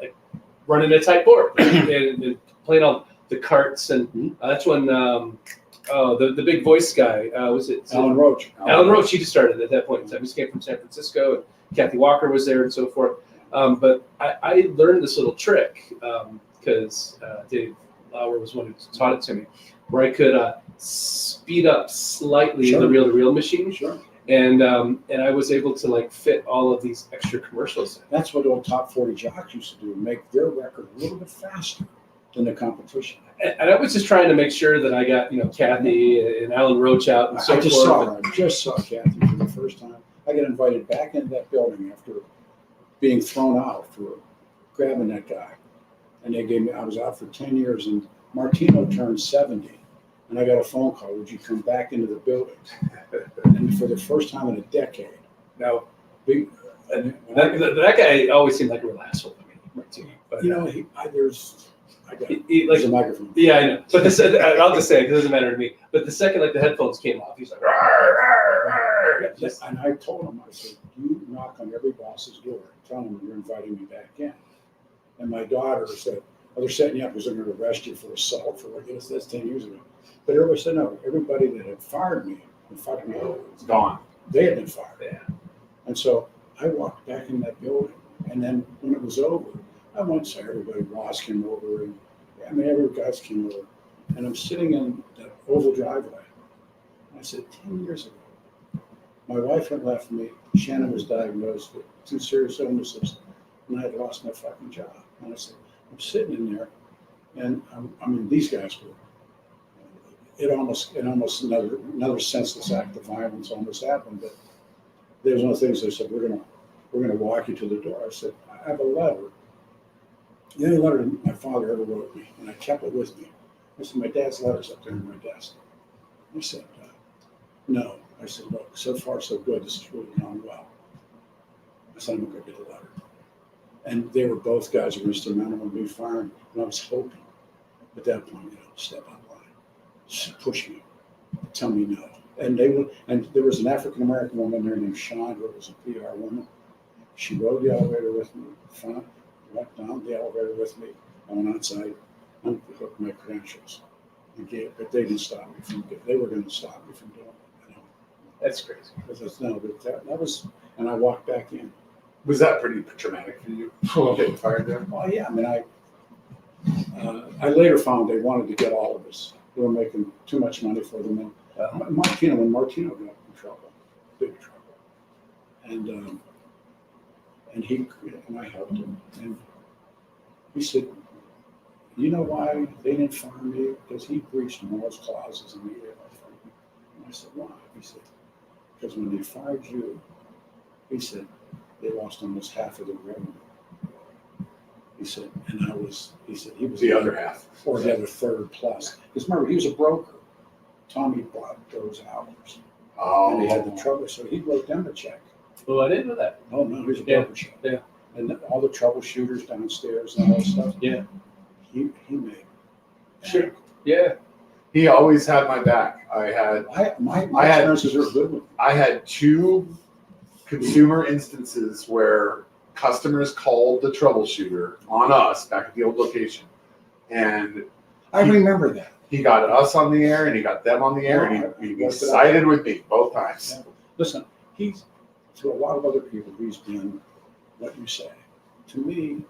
running a tight board and playing all the carts, and that's when the big voice guy was it Alan Roach. Alan Roach. He just started at that point in time. He just came from San Francisco, and Kathy Walker was there, and so forth. But I learned this little trick because Dave Lauer was one who taught it to me, where I could speed up slightly the reel-to-reel machine. Sure. And I was able to fit all of these extra commercials in. That's what old top 40 jocks used to do, make their record a little bit faster than the competition. And I was just trying to make sure that I got Kathy and Alan Roach out and so forth. I just saw Kathy for the first time. I got invited back into that building after being thrown out for grabbing that guy. And they gave me, I was out for 10 years, and Martino turned 70. And I got a phone call, would you come back into the building? And for the first time in a decade. Now, that guy always seemed like a real asshole to me, Martino. But, there's a microphone. Yeah, I know. But I'll just say it because it doesn't matter to me. But the second the headphones came off, he's like, and I told him, I said, you knock on every boss's door, tell them you're inviting me back in. And my daughter said, they're setting you up because they're going to arrest you for assault that's 10 years ago. But everybody said, no, everybody that had fired me and fucking me over, It's gone. they had been fired. Yeah. And so I walked back in that building. And then when it was over, I went and saw everybody. Ross came over, and every guys came over. And I'm sitting in that oval driveway. And I said, 10 years ago, my wife had left me. Shannon was diagnosed with 2 serious illnesses, and I had lost my fucking job. And I said, I'm sitting in there, and these guys were. It almost another senseless act of violence almost happened. But there's one of the things they said, we're gonna walk you to the door. I said, I have a letter. The only letter my father ever wrote me, and I kept it with me. I said, my dad's letter's up there in my desk. I said, no. I said, look, so far so good. This is really gone well. I said, I'm gonna go get the letter. And they were both guys who were instrumental in me firing. And I was hoping at that point, step on line, just push me, tell me no. And there was an African American woman there named Sean, who was a PR woman. She rode the elevator with me, front, went down the elevator with me. I went outside, unhooked my credentials, but they didn't stop me from. They were going to stop me from doing it. That's crazy. That was, and I walked back in. Was that pretty traumatic for you? Getting fired there? Well, yeah. I later found they wanted to get all of us. They were making too much money for them. And when Martino got in trouble, big trouble, and I helped him. And he said, you know why they didn't fire me? Because he breached Moore's clauses in the AFL. And I said, why? He said, because when they fired you, he said, they lost almost half of their revenue. He said, and he said, he was The other half. or the other third plus. Because remember, he was a broker. Tommy bought those hours. Oh. And he had the trouble, so he wrote them a check. Well, I didn't know that. Oh, no, he's a Yeah, broker shop. yeah. And all the troubleshooters downstairs and all that stuff. Yeah. He made. Sure. Yeah. He always had my back. My I had- chances are good with him. I had 2 consumer instances where customers called the troubleshooter on us back at the old location, and I remember that. he got us on the air and he got them on the air, and he sided with me both times. Yeah. Listen, he's, to a lot of other people, he's been what you say. To me,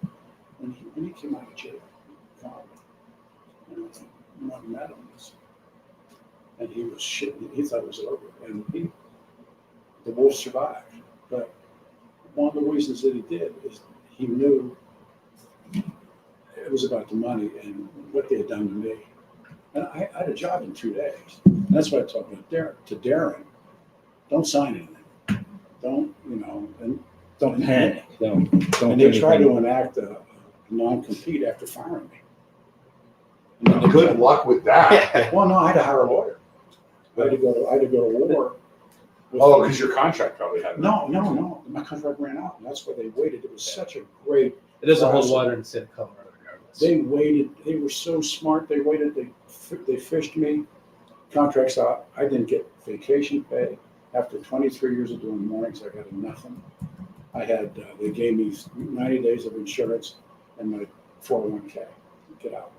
when he came out of jail, God, I met him, and he was shitting. He thought it was over, and the wolf survived. But one of the reasons that he did is he knew it was about the money and what they had done to me. And I had a job in 2 days. And that's what I talked about Darren. Don't sign anything. Don't, and Don't panic. Don't and do they tried anything. to enact a non-compete after firing me. And then Good luck with that. Well, no, I had to hire a lawyer. I had to go to war. Oh, because your contract probably had. No. My contract ran out, and that's why they waited. It was such a great. It doesn't hold water in the state of Colorado, regardless. They waited. They were so smart. They waited. They fished me. Contracts out. I didn't get vacation pay. After 23 years of doing mornings, I got nothing. I had. They gave me 90 days of insurance and my 401k. Get out.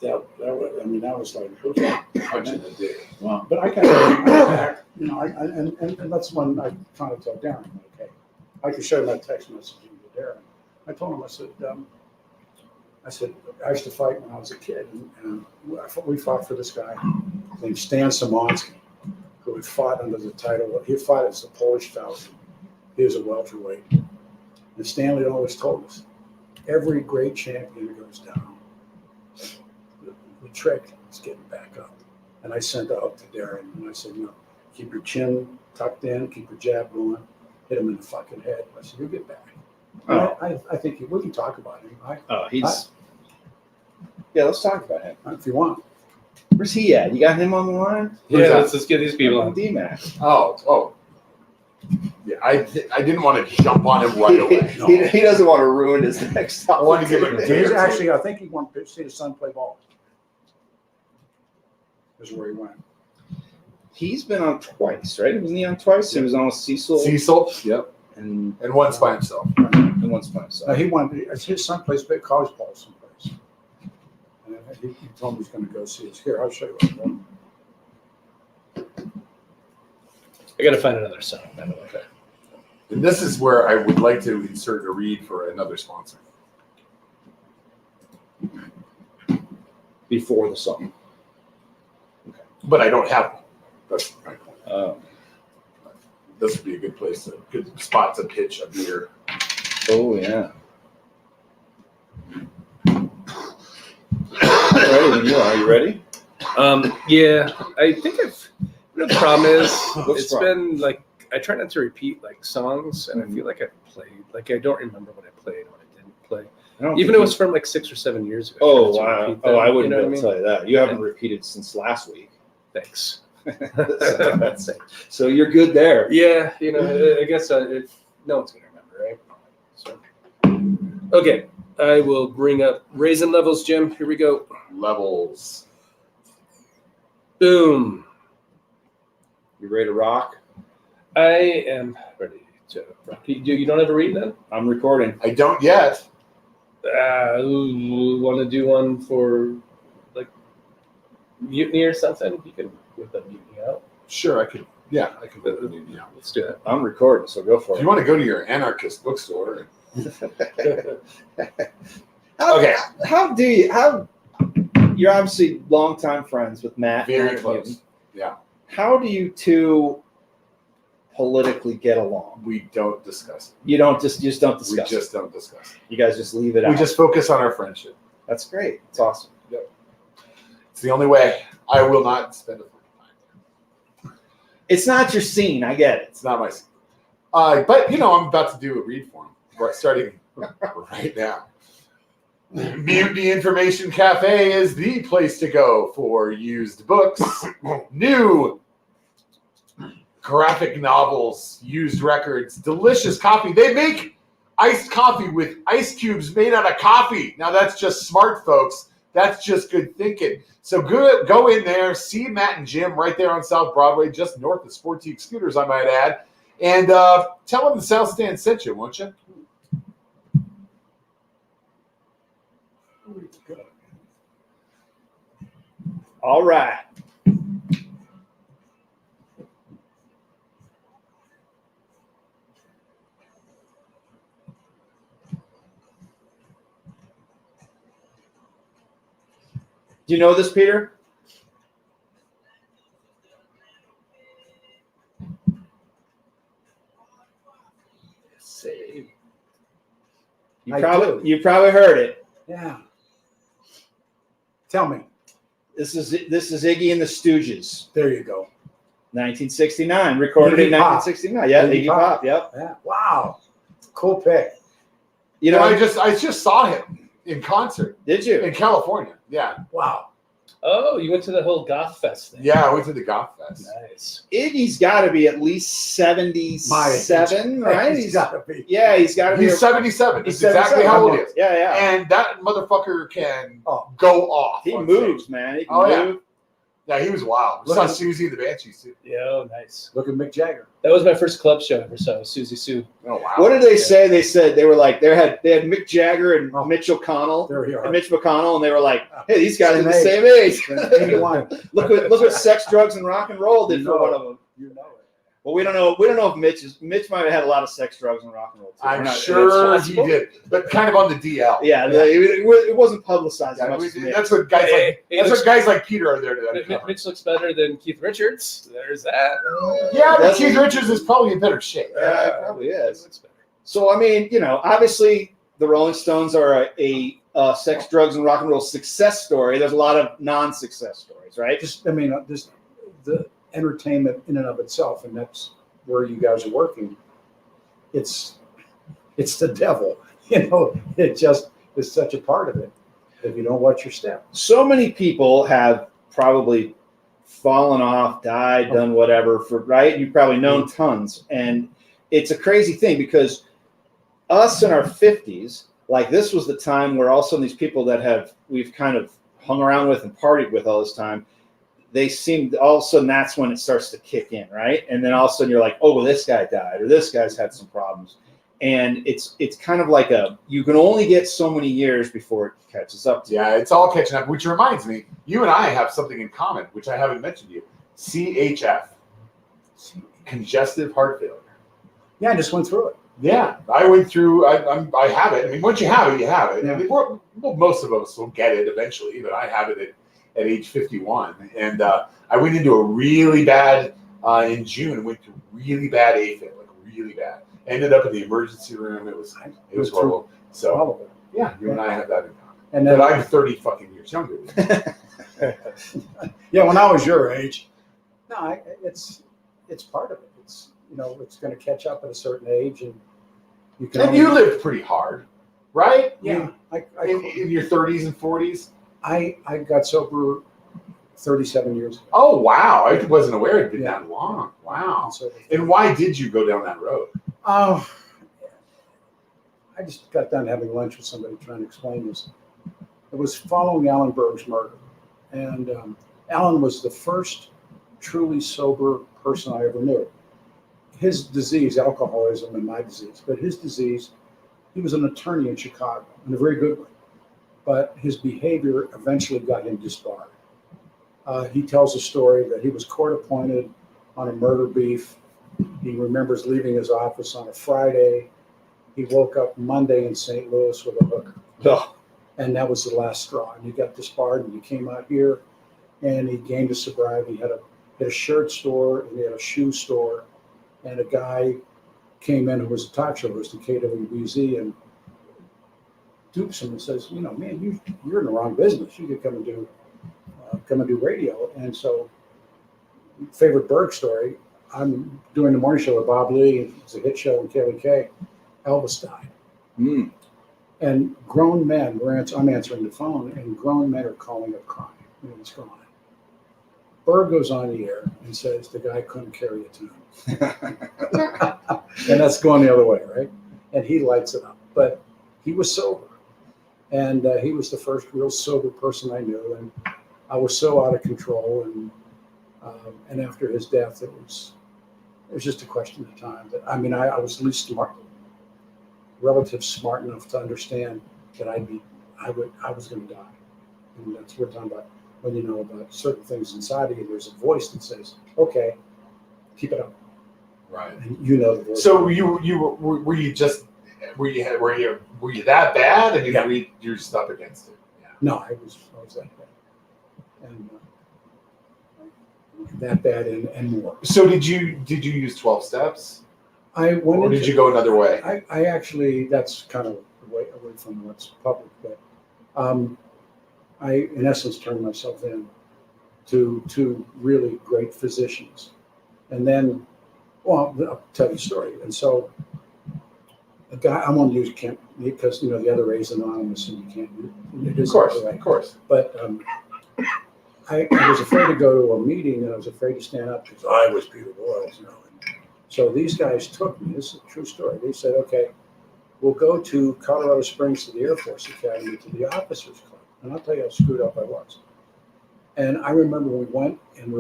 That was like, okay. Punch in the day. Well, but I got back, and that's when I kind of told Darren, okay, I can show you my text messaging to Darren. I told him, I said, I used to fight when I was a kid, and we fought for this guy named Stan Szymanski, who had fought under the title, he fought as a Polish Falcon. He was a welterweight. And Stanley always told us, every great champion goes down. The trick is getting back up. And I sent out to Darren, and I said, keep your chin tucked in, keep your jab going, hit him in the fucking head. I said, you'll get back. Oh. I think we can talk about him. Yeah, let's talk about him. If you want. Where's he at? You got him on the line? Yeah, let's get these people on. D-Mac. Oh. Yeah, I didn't want to jump on him right away. He doesn't want to ruin his next I want to give it a day He's or two. actually, I think he wanted to see his son play ball. Is where he went. He's been on twice, right? Wasn't he on twice? He was on with Cecil Cecil, yep, and once by himself. once by himself. No, he wanted, his son plays college ball someplace. And he told me he's going to go see us. Here, I'll show you. I got to find another song, by the way. And this is where I would like to insert a read for another sponsor. Before the song. But I don't have one. That's my point. This would be a good good spot to pitch a beer. Oh, yeah. Ready when you are. You ready? Yeah, I think the problem is, What's it's wrong? been like, I try not to repeat like songs, and I feel like I've played, like I don't remember what I played, what I didn't play. Even if it was from like 6 or 7 years ago. I Oh, try not to wow. repeat Oh, them, I wouldn't you know be able what to tell you that. You haven't repeated since last week. Thanks. So you're good there. Yeah, I guess no one's going to remember, right? So, okay, I will bring up Raisin Levels, Jim. Here we go. Levels. Boom. You ready to rock? I am ready to rock. You don't have a read then? I'm recording. I don't yet. Want to do one for like mutiny or something? You can whip that mutiny out. Sure, I could. Yeah, I could. Yeah. Let's do that. I'm recording, so go for If it. you want to go to your anarchist bookstore. Okay. You're obviously longtime friends with Matt. Very and close. Newton. Yeah. How do you two politically get along? We don't discuss it. You just don't We discuss just don't discuss it. it. You guys just leave it out. We just focus on our friendship. That's great. It's awesome. It's the only way. I will not spend a time. It's not your scene. I get it. It's not my. But I'm about to do a read for him. Starting right now. Mutiny Information Cafe is the place to go for used books, new graphic novels, used records, delicious coffee. They make iced coffee with ice cubes made out of coffee. Now that's just smart, folks. That's just good thinking. So go in there, see Matt and Jim right there on South Broadway, just north of Sportique Scooters, I might add. And tell them the South Stand sent you, won't you? All right. Do you know this, Peter? Save. You I probably heard it. Yeah. Tell me. This is Iggy and the Stooges, There you go. 1969, recorded in Iggy Pop. 1969. Yeah, Iggy Iggy Pop. Pop. Yep. Yeah. Wow. Cool pick. You know, I just saw him in concert did you? in California. Yeah. Wow. Oh, you went to the whole goth fest thing. Yeah, I went to the Goth Fest. Nice. Iggy's got to be at least 77, right? He's got to be. Yeah, he's got to be. He's 77. He's That's exactly 77. how old he is. Yeah, yeah. And that motherfucker can Oh. go off. He on moves, stage. man. He can Oh, yeah. move. Yeah, he was wild. We Look saw at- Susie and the Banshees too. Yeah, oh, nice. Look at Mick Jagger. That was my first club show I ever saw. Susie Sue. Oh wow. What did they say? They said they were like they had Mick Jagger and Oh. Mitch O'Connell There we are. and Mitch McConnell, and they were like, "Hey, these guys are the Same same age." 81. look what sex, drugs, and rock and roll did You for know one it. of them. You know it. Well, we don't know. We don't know if Mitch might have had a lot of sex, drugs, and rock and roll. Too. We're I'm not- sure that's he possible. did, but kind of on the DL. Yeah, it wasn't publicized as Yeah, much as Mitch. that's what guys like. Hey, That's what guys like Peter are there to uncover. Mitch looks better than Keith Richards. There's that. Yeah, but That's- Keith Richards is probably in better shape. Yeah, it probably is. Looks better. So I mean, obviously the Rolling Stones are a sex, drugs, and rock and roll success story. There's a lot of non-success stories, right? Just the entertainment in and of itself, and that's where you guys are working. It's the devil. It just is such a part of it. If you don't watch your step. So many people have probably fallen off, died, done whatever right? You've probably known tons. And it's a crazy thing because us in our 50s, like this was the time where all of a sudden these people that we've kind of hung around with and partied with all this time, they seem all of a sudden that's when it starts to kick in, right? And then all of a sudden you're like, oh, well, this guy died or this guy's had some problems. And it's kind of like you can only get so many years before it catches up to you. Yeah, it's all catching up. Which reminds me, you and I have something in common, which I haven't mentioned to you. CHF, congestive heart failure. Yeah, I just went through it. Yeah, I went through. I have it. I mean, once you have it, you have it. Yeah. I mean, well, most of us will get it eventually, but I have it at age 51. And I went into a really bad in June. Went to really bad AFib, like really bad. Ended up in the emergency room. It was horrible. So All of it. yeah, you and I have that in common. And But then, I'm 30 fucking years younger than you. yeah, when I was your age, no, it's part of it. It's it's going to catch up at a certain age, and you can. And you lived pretty hard, right? Yeah, In your 30s and 40s. I got sober 37 years ago. Oh wow! I wasn't aware it'd been Yeah. that long. Wow. So, And why did you go down that road? I just got done having lunch with somebody trying to explain this. It was following Alan Berg's murder, and Alan was the first truly sober person I ever knew. His disease, alcoholism, and my disease, but his disease, he was an attorney in Chicago, and a very good one. But his behavior eventually got him disbarred. He tells a story that he was court appointed on a murder beef. He remembers leaving his office on a Friday. He woke up Monday in St. Louis with a hooker. Oh, And that was the last straw. And he got disbarred, and he came out here, and he gained his sobriety. He had a shirt store, and he had a shoe store. And a guy came in who was a talk show host at KWBZ and dupes him and says, man, you're in the wrong business. You could come and do radio. And so, favorite Berg story. I'm doing the morning show with Bob Lee. It's a hit show with KLK. Elvis died. Mm. And grown men, I'm answering the phone, and grown men are calling up crying. What's going on? Berg goes on the air and says the guy couldn't carry a tune. And that's going the other way, right? And he lights it up. But he was sober. And he was the first real sober person I knew. And I was so out of control. And after his death, it was just a question of time. But I was at least smart, relative smart enough to understand that I was going to die. And that's what we're talking about. When you know about certain things inside of you, there's a voice that says, "Okay, keep it up." Right. And you know the voice. So were you that bad? I mean, Yeah. you're just up against it. Yeah. No, I was that bad, and that bad and more. So did you use 12 steps, I went. or did you go another way? I actually, that's kind of away from what's public, but I, in essence, turned myself in to two really great physicians. And then, well, I'll tell you a story. And so, a guy, I won't use can't because the other A is anonymous and you can't. It is Of course. But I was afraid to go to a meeting, and I was afraid to stand up because I was Peter Boyles. So these guys took me. This is a true story. They said, "Okay, we'll go to Colorado Springs to the Air Force Academy to the Officers Club." And I'll tell you how screwed up I was. And I remember we went in the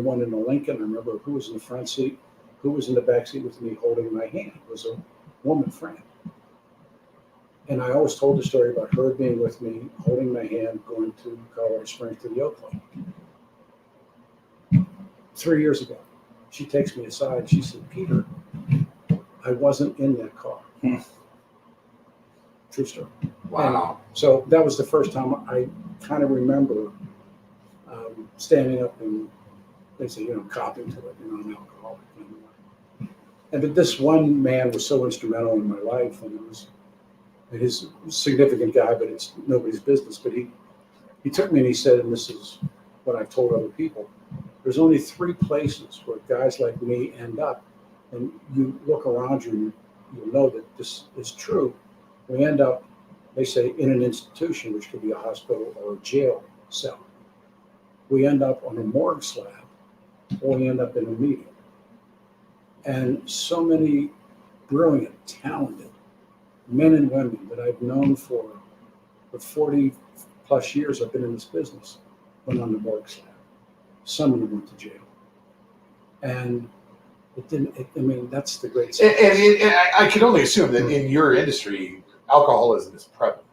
Lincoln. I remember who was in the front seat, who was in the back seat with me holding my hand. It was a woman friend. And I always told the story about her being with me, holding my hand, going to Colorado Springs to the Oak Club. 3 years ago, she takes me aside. She said, "Peter, I wasn't in that car." True story. Wow. So that was the first time I kind of remember standing up and they say, copping to it, I'm alcoholic. But this one man was so instrumental in my life, and he's a significant guy, but it's nobody's business. But he took me and he said, and this is what I've told other people, there's only 3 places where guys like me end up, and you look around you and you'll know that this is true. We end up, they say, in an institution, which could be a hospital or a jail cell. We end up on a morgue slab, or we end up in a meeting. And so many brilliant, talented men and women that I've known for 40 plus years I've been in this business went on the morgue slab. Some of them went to jail. And that's the great thing. And I can only assume that in your industry, alcoholism is prevalent.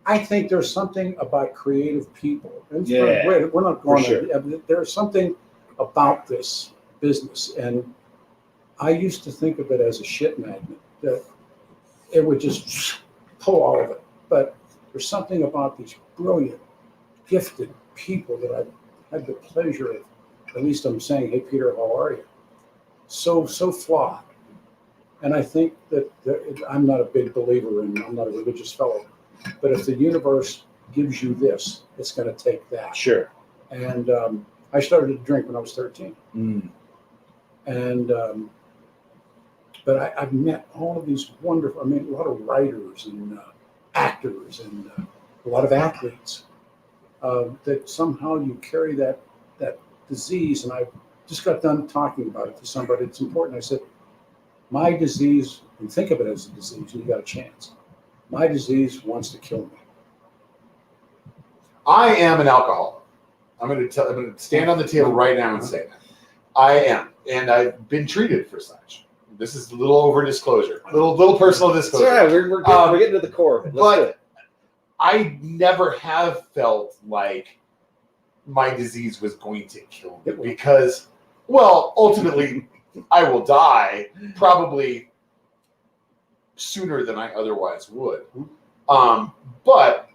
I think there's something about creative people. And Yeah, we're not going for there. There's something about this business. And I used to think of it as a shit magnet, that it would just pull all of it. But there's something about these brilliant, gifted people that I've had the pleasure of, at least I'm saying, "Hey, Peter, how are you?" So flawed. And I think that I'm not a big believer in, I'm not a religious fellow, but if the universe gives you this, it's going to take that. Sure. And I started to drink when I was 13. Mm. And, but I've met all of these wonderful, a lot of writers and actors and a lot of athletes that somehow you carry that disease. And I just got done talking about it to somebody. It's important. I said, my disease, and think of it as a disease, you got a chance. My disease wants to kill me. I am an alcoholic. I'm going to stand on the table right now and say that. I am, and I've been treated for such. This is a little over disclosure, little personal disclosure. It's all right. We're getting to the core of it. Let's do But it. I never have felt like my disease was going to kill me because, well, ultimately, I will die probably sooner than I otherwise would. But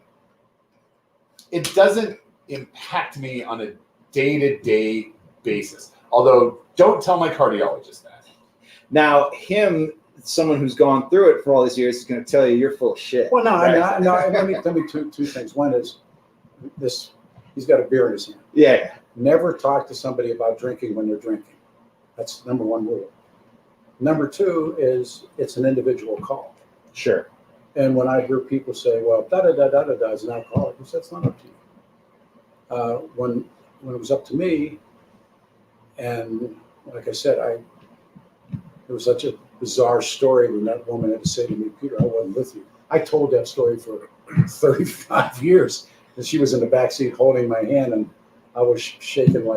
it doesn't impact me on a day-to-day basis. Although, don't tell my cardiologist that. Now, him someone who's gone through it for all these years is going to tell you you're full of shit. Well, no, right? let me two things. One is this: he's got a beer in his hand. Yeah. Never talk to somebody about drinking when they're drinking. That's number one rule. Number two is it's an individual call. Sure. And when I hear people say, "Well, da da da da da da," is an alcoholic, that's not up to you. When it was up to me, and like I said, it was such a bizarre story when that woman had to say to me, "Peter, I wasn't with you." I told that story for 35 years, and she was in the back seat holding my hand, and I was shaking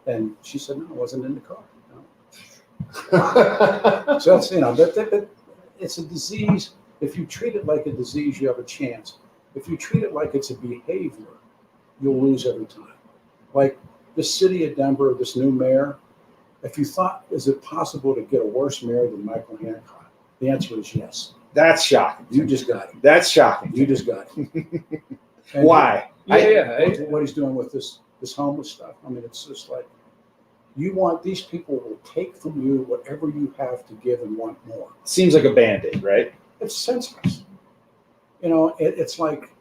and she said, "No, I wasn't in the car." No. So that's that it's a disease. If you treat it like a disease, you have a chance. If you treat it like it's a behavior, you'll lose every time. Like the city of Denver, this new mayor. If you thought, is it possible to get a worse mayor than Michael Hancock? The answer is yes. That's shocking. You just got him. That's shocking. You just got him. And Why? what he's doing with this homeless stuff. I mean, it's just like these people will take from you whatever you have to give and want more. Seems like a Band-Aid, right? It's senseless. It's like,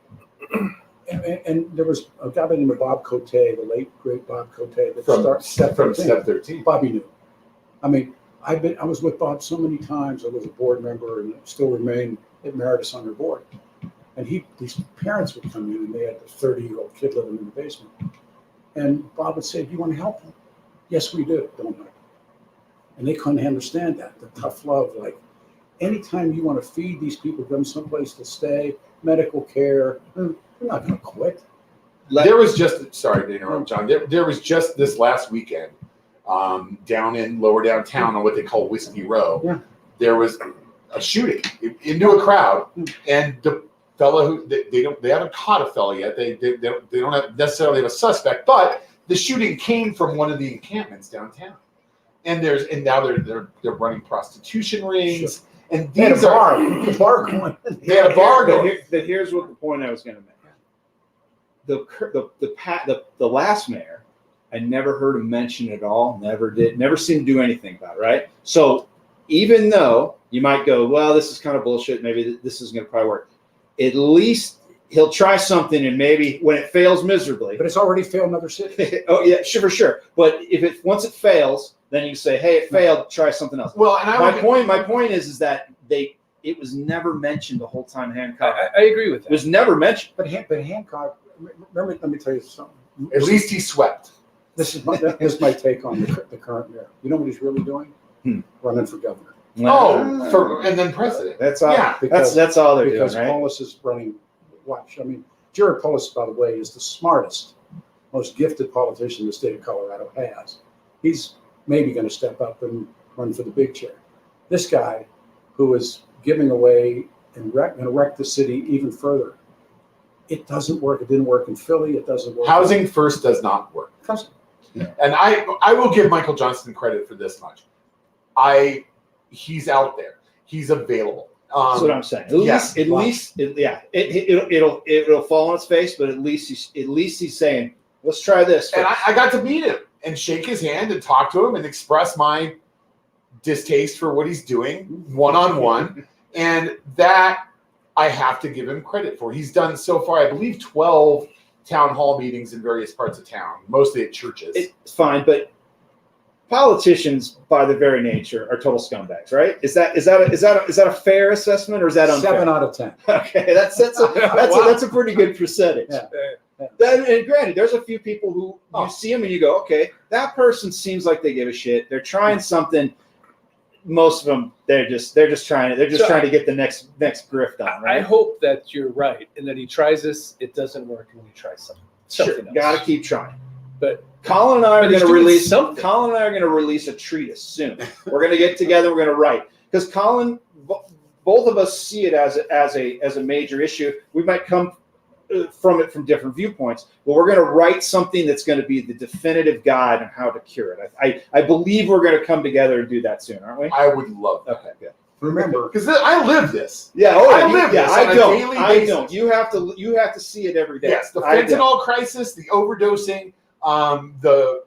and there was a guy by the name of Bob Cote, the late great Bob Cote, that From Step Step 13. Bobby knew. I mean, I was with Bob so many times. I was a board member and still remain emeritus on their board. And these parents would come in and they had a 30-year-old kid living in the basement. And Bob would say, "Do you want to help them?" "Yes, we do." "Don't help them." And they couldn't understand that, the tough love. Like, anytime you want to feed these people, give them someplace to stay, medical care, they're not going to quit. There was just, sorry to interrupt, John. There was just this last weekend down in lower downtown on what they call Whiskey Row. Yeah. There was a shooting into a crowd, and the fellow who they haven't caught a fellow yet. They don't necessarily have a suspect, but the shooting came from one of the encampments downtown. And now they're running prostitution rings. Sure. And They had a bar going. They had a bar going. But here's what the point I was going to make. The last mayor, I never heard him mention it at all. Never seemed to do anything about it. Right. So even though you might go, well, this is kind of bullshit. Maybe this isn't going to probably work. At least he'll try something, and maybe when it fails miserably. But it's already failed in other cities. Oh yeah, sure, for sure. But once it fails, then you say, hey, it failed. Try something else. Well, and my point is that it was never mentioned the whole time. Hancock. I agree with that. It was never mentioned. But Hancock, let me tell you something. At least he swept. This is my take on the current mayor. You know what he's really doing? Running for governor. And then president. That's all. Yeah, that's all they're doing, because right? Polis is running. Watch, I mean, Jared Polis, by the way, is the smartest, most gifted politician the state of Colorado has. He's maybe going to step up and run for the big chair. This guy, who is giving away and going to wreck the city even further. It doesn't work. It didn't work in Philly. It doesn't work. Housing first does not work. Yeah. And I will give Michael Johnston credit for this much. He's out there. He's available. That's what I'm saying. It'll fall on its face, but at least he's saying, let's try this. And I got to meet him and shake his hand and talk to him and express my distaste for what he's doing one-on-one. And that I have to give him credit for. He's done so far, I believe, 12 town hall meetings in various parts of town, mostly at churches. It's fine, but politicians, by their very nature, are total scumbags, right? Is that a fair assessment, or is that unfair? 7 out of 10. Okay, that's a pretty good percentage. Yeah. And granted, there's a few people who you see them and you go, okay, that person seems like they give a shit. They're trying something. Most of them, they're just trying to get the next grift on, right? I hope that you're right, and that he tries this. It doesn't work, and we try something else. Got to keep trying. But Colin and I are going to release something. Colin and I are going to release a treatise soon. We're going to get together. We're going to write, because Colin, both of us see it as a major issue. We might come from it from different viewpoints, but we're going to write something that's going to be the definitive guide on how to cure it. I believe we're going to come together and do that soon, aren't we? I would love that. Okay, good. Remember, because I live this. Yeah, I live this on a daily I basis. don't. You have to see it every day. Yes, the fentanyl crisis, the overdosing, the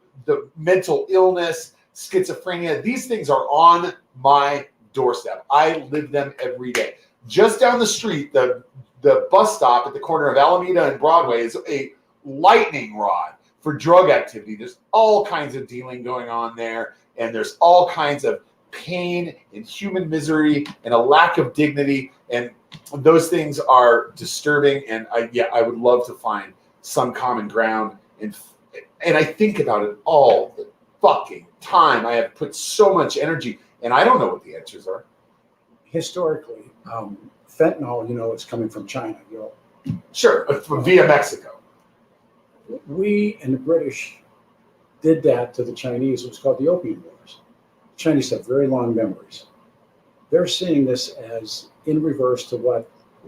mental illness, schizophrenia. These things are on my doorstep. I live them every day. Just down the street, the bus stop at the corner of Alameda and Broadway is a lightning rod for drug activity. There's all kinds of dealing going on there, and there's all kinds of pain and human misery and a lack of dignity, and those things are disturbing. And I would love to find some common ground, and I think about it all the fucking time. I have put so much energy, and I don't know what the answers are. Historically, fentanyl, it's coming from China. Sure, via Mexico. We and the British did that to the Chinese. It was called the Opium Wars. The Chinese have very long memories. They're seeing this as in reverse to what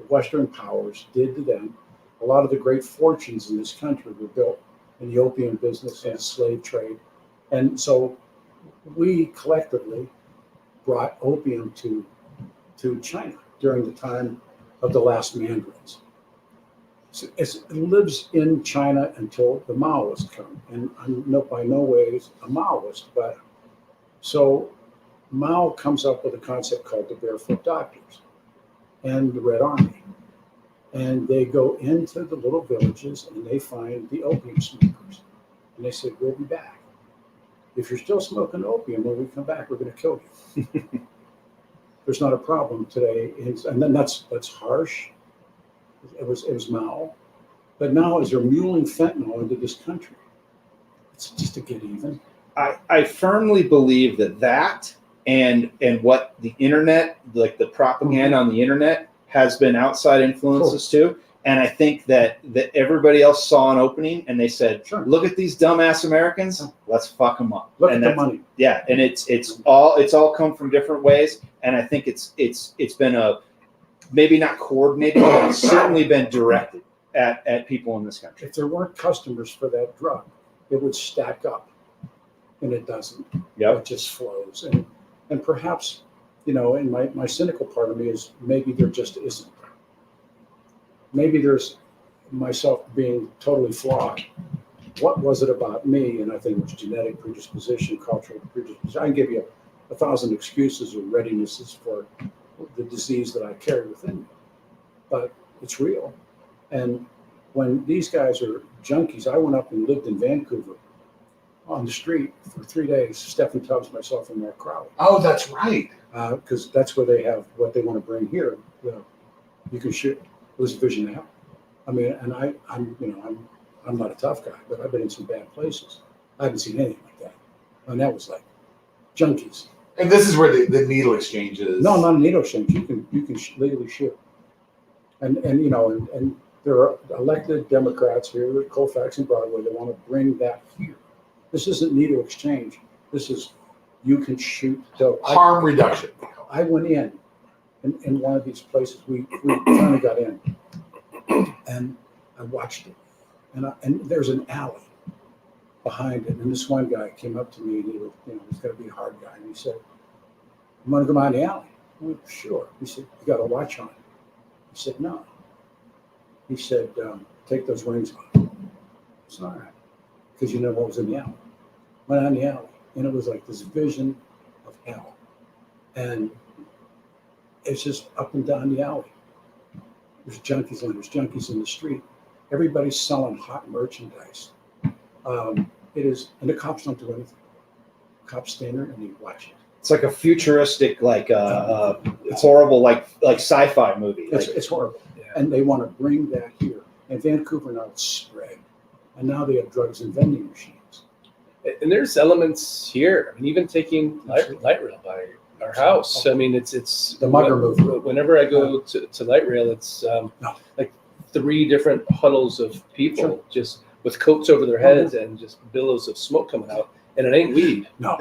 Western powers did to them. A lot of the great fortunes in this country were built in the opium business and the slave trade. And so we collectively brought opium to China during the time of the last mandarins. So it lives in China until the Maoists come. And I'm by no ways a Maoist, but so Mao comes up with a concept called the Barefoot Doctors and the Red Army. And they go into the little villages and they find the opium smokers. And they say, we'll be back. If you're still smoking opium, when we come back, we're going to kill you. There's not a problem today. And then that's harsh. It was Mao. But now as they're muling fentanyl into this country, it's just to get even. I firmly believe that and what the internet, like the propaganda on the internet, has been outside influences too. And I think that everybody else saw an opening and they said, Sure. Look at these dumbass Americans, let's fuck them up. Look and at the money. Yeah, and it's all come from different ways. And I think it's been a maybe not coordinated, but it's certainly been directed at people in this country. If there weren't customers for that drug, it would stack up. And it doesn't. Yep. It just flows. And perhaps, and my cynical part of me is maybe there just isn't. Maybe there's myself being totally flawed. What was it about me? And I think it was genetic predisposition, cultural predisposition. I can give you 1,000 excuses or readinesses for the disease that I carry within me. But it's real. And when these guys are junkies, I went up and lived in Vancouver on the street for 3 days, Stephen Tubbs, myself, and Mark Crowley. Oh, that's right. Because that's where they have what they want to bring here. You can shoot. It was a vision of hell. I mean, and I'm not a tough guy, but I've been in some bad places. I haven't seen anything like that. And that was like junkies. And this is where the needle exchange is. No, not a needle exchange. You can legally shoot. And there are elected Democrats here at Colfax and Broadway that want to bring that here. This isn't needle exchange. This is you can shoot dope. Harm reduction. I went in one of these places. We finally got in, and I watched it. And there's an alley behind it. And this one guy came up to me, and he's going to be a hard guy. And he said, "You want to go down the alley?" I went, "Sure." He said, "You got a watch on?" He said, "No." He said, "Take those rings off." It's all right, because you know what was in the alley. Went down the alley, and it was like this vision of hell. And it's just up and down the alley. There's junkies and there's junkies in the street. Everybody's selling hot merchandise. It is, and the cops don't do anything. Cops stand there and they watch it. It's like a futuristic, horrible, like sci-fi movie. It's horrible. Yeah. And they want to bring that here. And Vancouver now it's spread. And now they have drugs and vending machines. And there's elements here. I mean, even taking light rail by our house. I mean, it's The mugger movement. Whenever I go to light rail, it's like 3 different huddles of people just with coats over their heads and just billows of smoke coming out. And it ain't weed. No,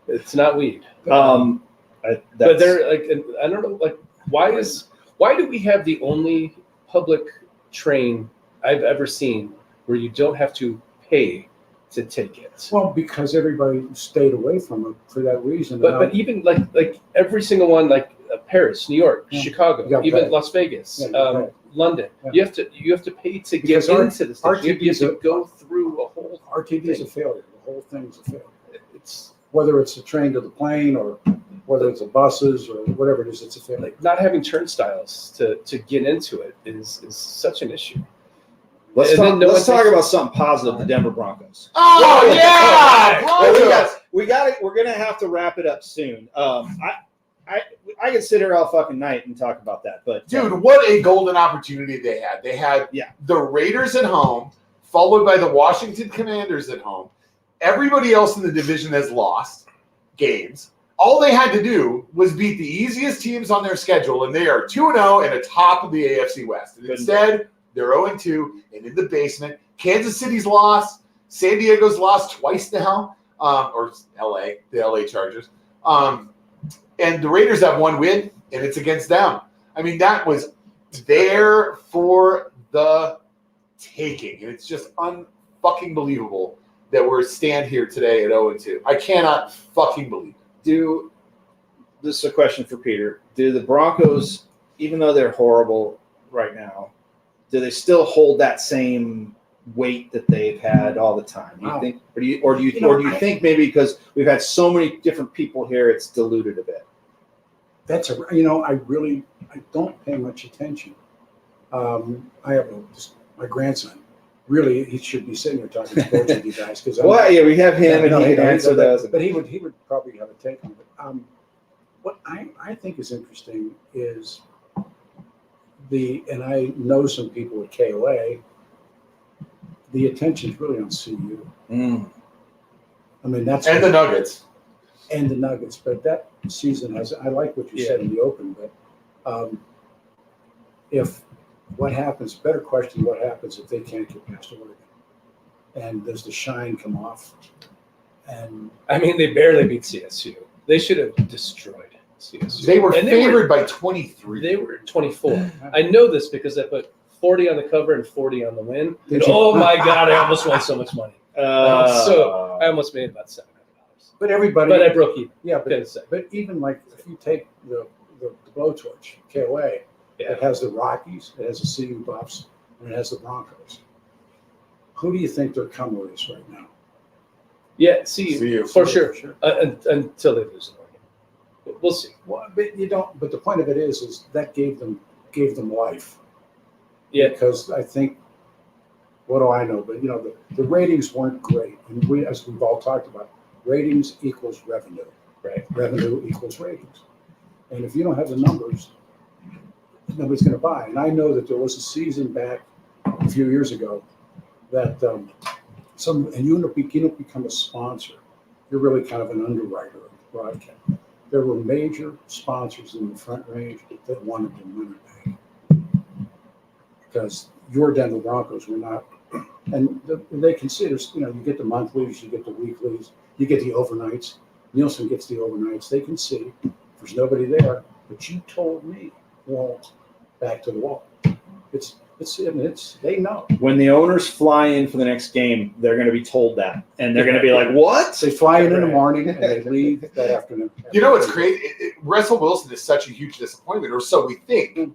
it's not weed. But They're like, I don't know, like why do we have the only public train I've ever seen where you don't have to pay to take it? well, because everybody stayed away from it for that reason. But even like every single one, like Paris, New York, Yeah. Chicago, You gotta even pay. Las Vegas, Yeah, you gotta pay. London, Yeah. you have to pay to Because get into the station. You have RTD's to go through a whole. RTD is a failure. The whole thing is a failure. It's Whether it's the train to the plane or whether it's the buses or whatever it is, it's a failure. Like not having turnstiles to get into it is such an issue. Let's And talk, then no let's one talk takes- about something positive. The Denver Broncos. Oh yeah, Well, Broncos. we got it. We're gonna have to wrap it up soon. I could sit here all fucking night and talk about that, but Dude, what a golden opportunity they had. They had Yeah. the Raiders at home, followed by the Washington Commanders at home. Everybody else in the division has lost games. All they had to do was beat the easiest teams on their schedule, and they are 2-0 and atop of the AFC West. And instead, they're 0-2 and in the basement. Kansas City's lost. San Diego's lost twice now, or LA, the LA Chargers. And the Raiders have one win, and it's against them. I mean, that was there for the taking. And it's just unfucking believable that we're stand here today at 0-2. I cannot fucking believe it. This is a question for Peter. Do the Broncos, even though they're horrible right now, do they still hold that same weight that they've had all the time? Do you Wow. think, or do you think maybe because we've had so many different people here, it's diluted a bit? That's I don't pay much attention. I have my grandson. Really, he should be sitting here talking sports with you guys because Well, yeah, we have him, and he can answer those. But he would probably have a take on it. What I think is interesting is and I know some people at KOA. The attention's really on CU. I mean, that's And the Nuggets. and the Nuggets, but that season has. I like what you said in the open, but if what happens? Better question: what happens if they can't get past Oregon? And does the shine come off? And I mean, they barely beat CSU. They should have destroyed CSU. They were And favored by 23. They were 24. I know this because I put 40 on the cover and 40 on the win. Did you? Oh my God, I almost won so much money. So I almost made about $700. but everybody, But I broke even. yeah, Couldn't say. but even like if you take the blowtorch KOA, Yeah. it has the Rockies, it has the CU Buffs, and it has the Broncos. Who do you think their comer is right now? Yeah, see CU. for sure. Sure. Until they lose in Oregon. We'll see. Well, but you don't. But the point of it is that gave them life. Yeah. Because I think, what do I know? But the ratings weren't great, and as we've all talked about, ratings equals revenue. Right. Revenue equals ratings, and if you don't have the numbers, nobody's going to buy. And I know that there was a season back a few years ago that you don't become a sponsor. You're really kind of an underwriter of broadcast. There were major sponsors in the Front Range that wanted to win it back because your Denver Broncos were not. And they consider, you get the monthlies, you get the weeklies, you get the overnights. Nielsen gets the overnights. They can see there's nobody there, but you told me, well, back to the wall. They know. When the owners fly in for the next game, they're going to be told that, and they're going to be like, "What?" They fly in the morning and they leave that afternoon. You know what's crazy? Russell Wilson is such a huge disappointment, or so we think.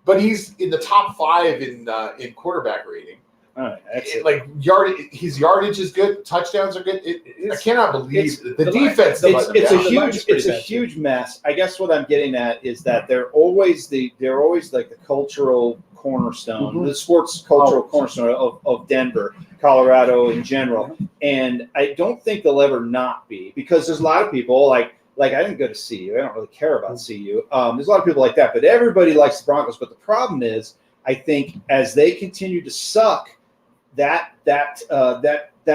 But he's in the top 5 in quarterback rating. All right, that's it. Like his yardage is good, touchdowns are good. I cannot believe the the defense. line- It's Yeah, a the line's huge pretty bad, huge mess. I guess what I'm getting at is that they're always like the cultural cornerstone, Mhm. the sports cultural cornerstone of Denver, Colorado in general. And I don't think they'll ever not be, because there's a lot of people like I didn't go to CU. I don't really care about CU. There's a lot of people like that, but everybody likes the Broncos. But the problem is, I think as they continue to suck, that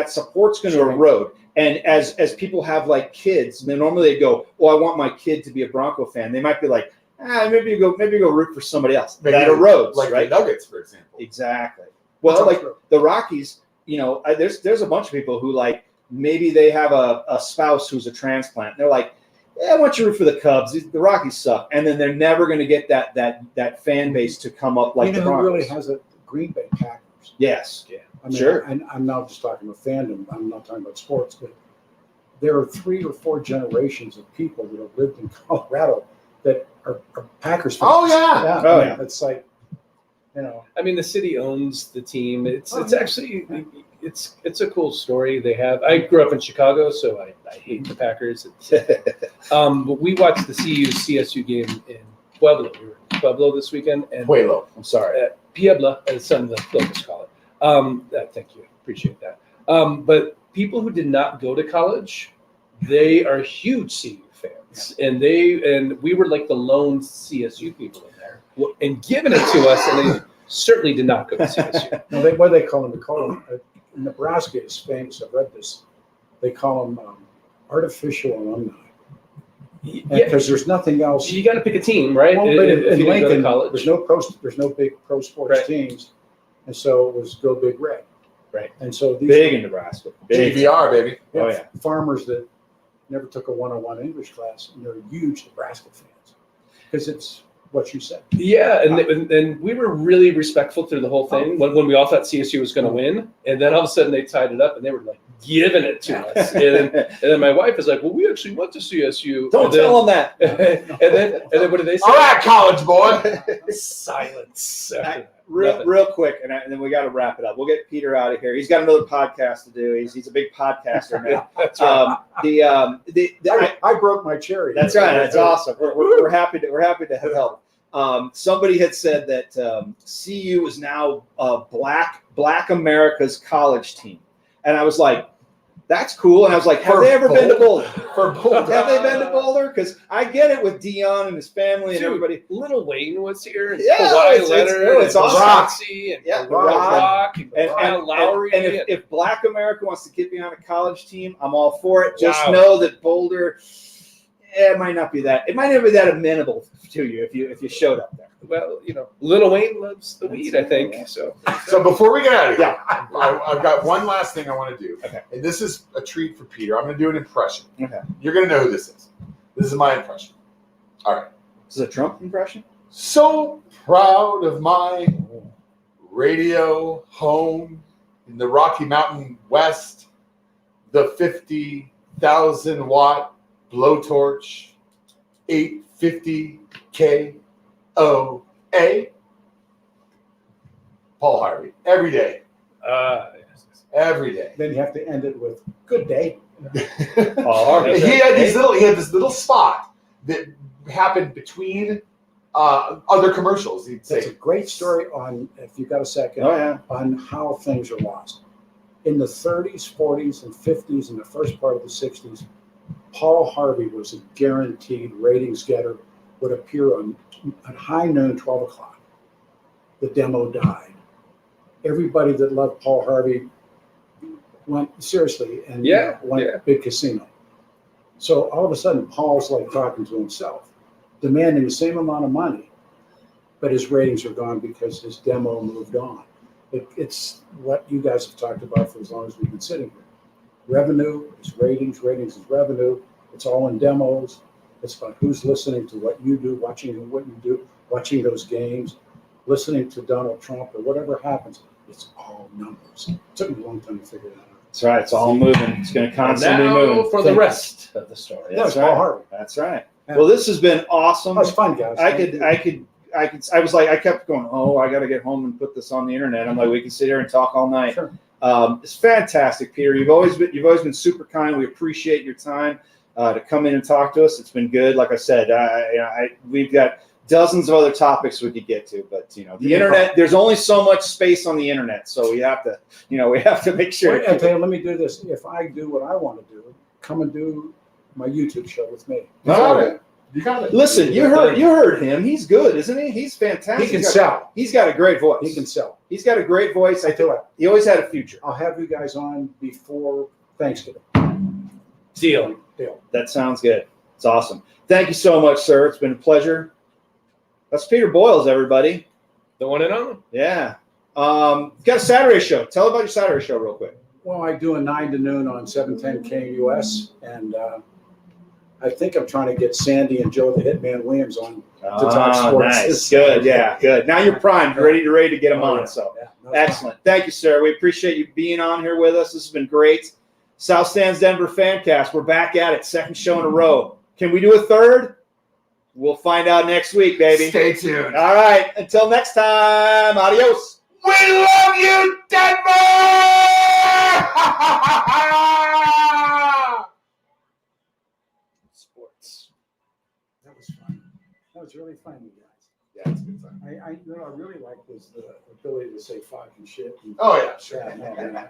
support's going to erode. And as people have like kids, then normally they go, "Oh, I want my kid to be a Bronco fan." They might be like, maybe you go root for somebody else." Maybe that erodes, like right? the Nuggets, for example. Exactly. Well, like the Rockies, there's a bunch of people who like maybe they have a spouse who's a transplant. And they're like, "Yeah, I want you to root for the Cubs. The Rockies suck," and then they're never going to get that fan base to come up like the who Broncos. really has a Green Bay Packers? Yes. Yeah. I mean, Sure. And I'm not just talking about fandom. I'm not talking about sports, but there are 3 or 4 generations of people that have lived in Colorado that are Packers fans. Oh, yeah. It's like, I mean, the city owns the team. It's actually it's a cool story they have. I grew up in Chicago, so I hate the Packers. But we watched the CSU game in Pueblo. We were in Pueblo this weekend, and Pueblo. I'm sorry. Puebla, as some of the locals call it. Thank you, appreciate that. But people who did not go to college, they are huge CU fans, and we were like the lone CSU people in there, and giving it to us, and they certainly did not go to CSU. No, what do they call them? They call them, Nebraska is famous, I've read this. They call them artificial alumni. Yeah, Because there's nothing else. you got to pick a team, right? Well, but If in you didn't go to Lincoln, college. there's no big pro sports Right. teams, and so it was Go Big Red. Right. And so these Big in Nebraska. Big. GVR, baby. Oh, yeah. farmers that never took a 101 English class, and they're huge Nebraska fans because it's what you said. Yeah, and we were really respectful through the whole thing when we all thought CSU was going to win, and then all of a sudden they tied it up and they were like giving it to us, and then my wife was like, "Well, we actually went to CSU." Don't and then, tell them that. and then what did they say? All right, college boy. Silence. After that. Real quick, and then we got to wrap it up. We'll get Peter out of here. He's got another podcast to do. He's a big podcaster now. That's right. I broke my cherry. That's right. That's awesome. We're happy to help. Somebody had said that CU is now Black America's college team, and I was like, "That's cool." And I was like, "Have they ever been to Boulder? For Boulder. Have they been to Boulder? Because I get it with Dion and his family and Dude, everybody." Little Wayne was here. And Yeah, Kawhi it's Leonard, awesome. Roxy, and Yeah, Rock, and And, Kyle Lowry. and if Black America wants to get me on a college team, I'm all for it. Just Wow. know that Boulder, it might not be that amenable to you if you showed up there. Well, Little Wayne loves the weed, I think. So So before we get out of here, Yeah. I've got one last thing I want to do. Okay. And this is a treat for Peter. I'm going to do an impression. Okay. You're going to know who this is. This is my impression. All right. This is a Trump impression? So proud of my radio home in the Rocky Mountain West, the 50,000 watt blowtorch, 850 KOA. Paul Harvey, every day, every day. Then you have to end it with "Good day." Oh, he had this little spot that happened between other commercials. He'd That's a say, great story on, if you've got a second, Oh, yeah. on how things are lost. In the 30s, 40s, and 50s, and the first part of the 60s, Paul Harvey was a guaranteed ratings getter, would appear at high noon, 12 o'clock. The demo died. Everybody that loved Paul Harvey went seriously and went big casino. So all of a sudden, Paul's like talking to himself, demanding the same amount of money, but his ratings are gone because his demo moved on. It's what you guys have talked about for as long as we've been sitting here. Revenue is ratings, ratings is revenue. It's all in demos. It's about who's listening to what you do, watching what you do, watching those games, listening to Donald Trump or whatever happens. It's all numbers. It took me a long time to figure that out. That's right. It's all moving. It's going to constantly now move. for the rest of the story. Yeah, That's it's Paul right. Harvey. That's right. Yeah. Well, this has been awesome. That was fun, guys. I was like, I kept going, oh, I got to get home and put this on the internet. I'm like, we can sit here and talk all night. Sure. It's fantastic, Peter. You've always been super kind. We appreciate your time to come in and talk to us. It's been good. Like I said, we've got dozens of other topics we could get to, but the internet. There's only so much space on the internet, so we have to make sure. Wait, okay, let me do this. If I do what I want to do, come and do my YouTube show with me. okay. You got it. Listen, you heard him. He's good, isn't he? He's fantastic. He can sell. He's got a great voice. He can sell. He's got a great voice. I tell you what, He always had a future. I'll have you guys on before Thanksgiving. Deal. That sounds good. It's awesome. Thank you so much, sir. It's been a pleasure. That's Peter Boyles, everybody. The one and only. Yeah. Got a Saturday show. Tell about your Saturday show real quick. Well, I do a 9 to noon on 710 KUS, and I think I'm trying to get Sandy and Joe the Hitman Williams on to talk sports. Nice. Good. Yeah. Good. Now you're primed. You're ready to get them on. So excellent. Thank you, sir. We appreciate you being on here with us. This has been great. South Stands Denver Fancast. We're back at it. Second show in a row. Can we do a third? We'll find out next week, baby. Stay tuned. All right. Until next time. Adios. We love you, Denver! Sports. That was fun. That was really fun, you guys. Yeah, it's a good time. I really liked was the ability to say fuck and shit. And, Oh, yeah, sure. yeah, man.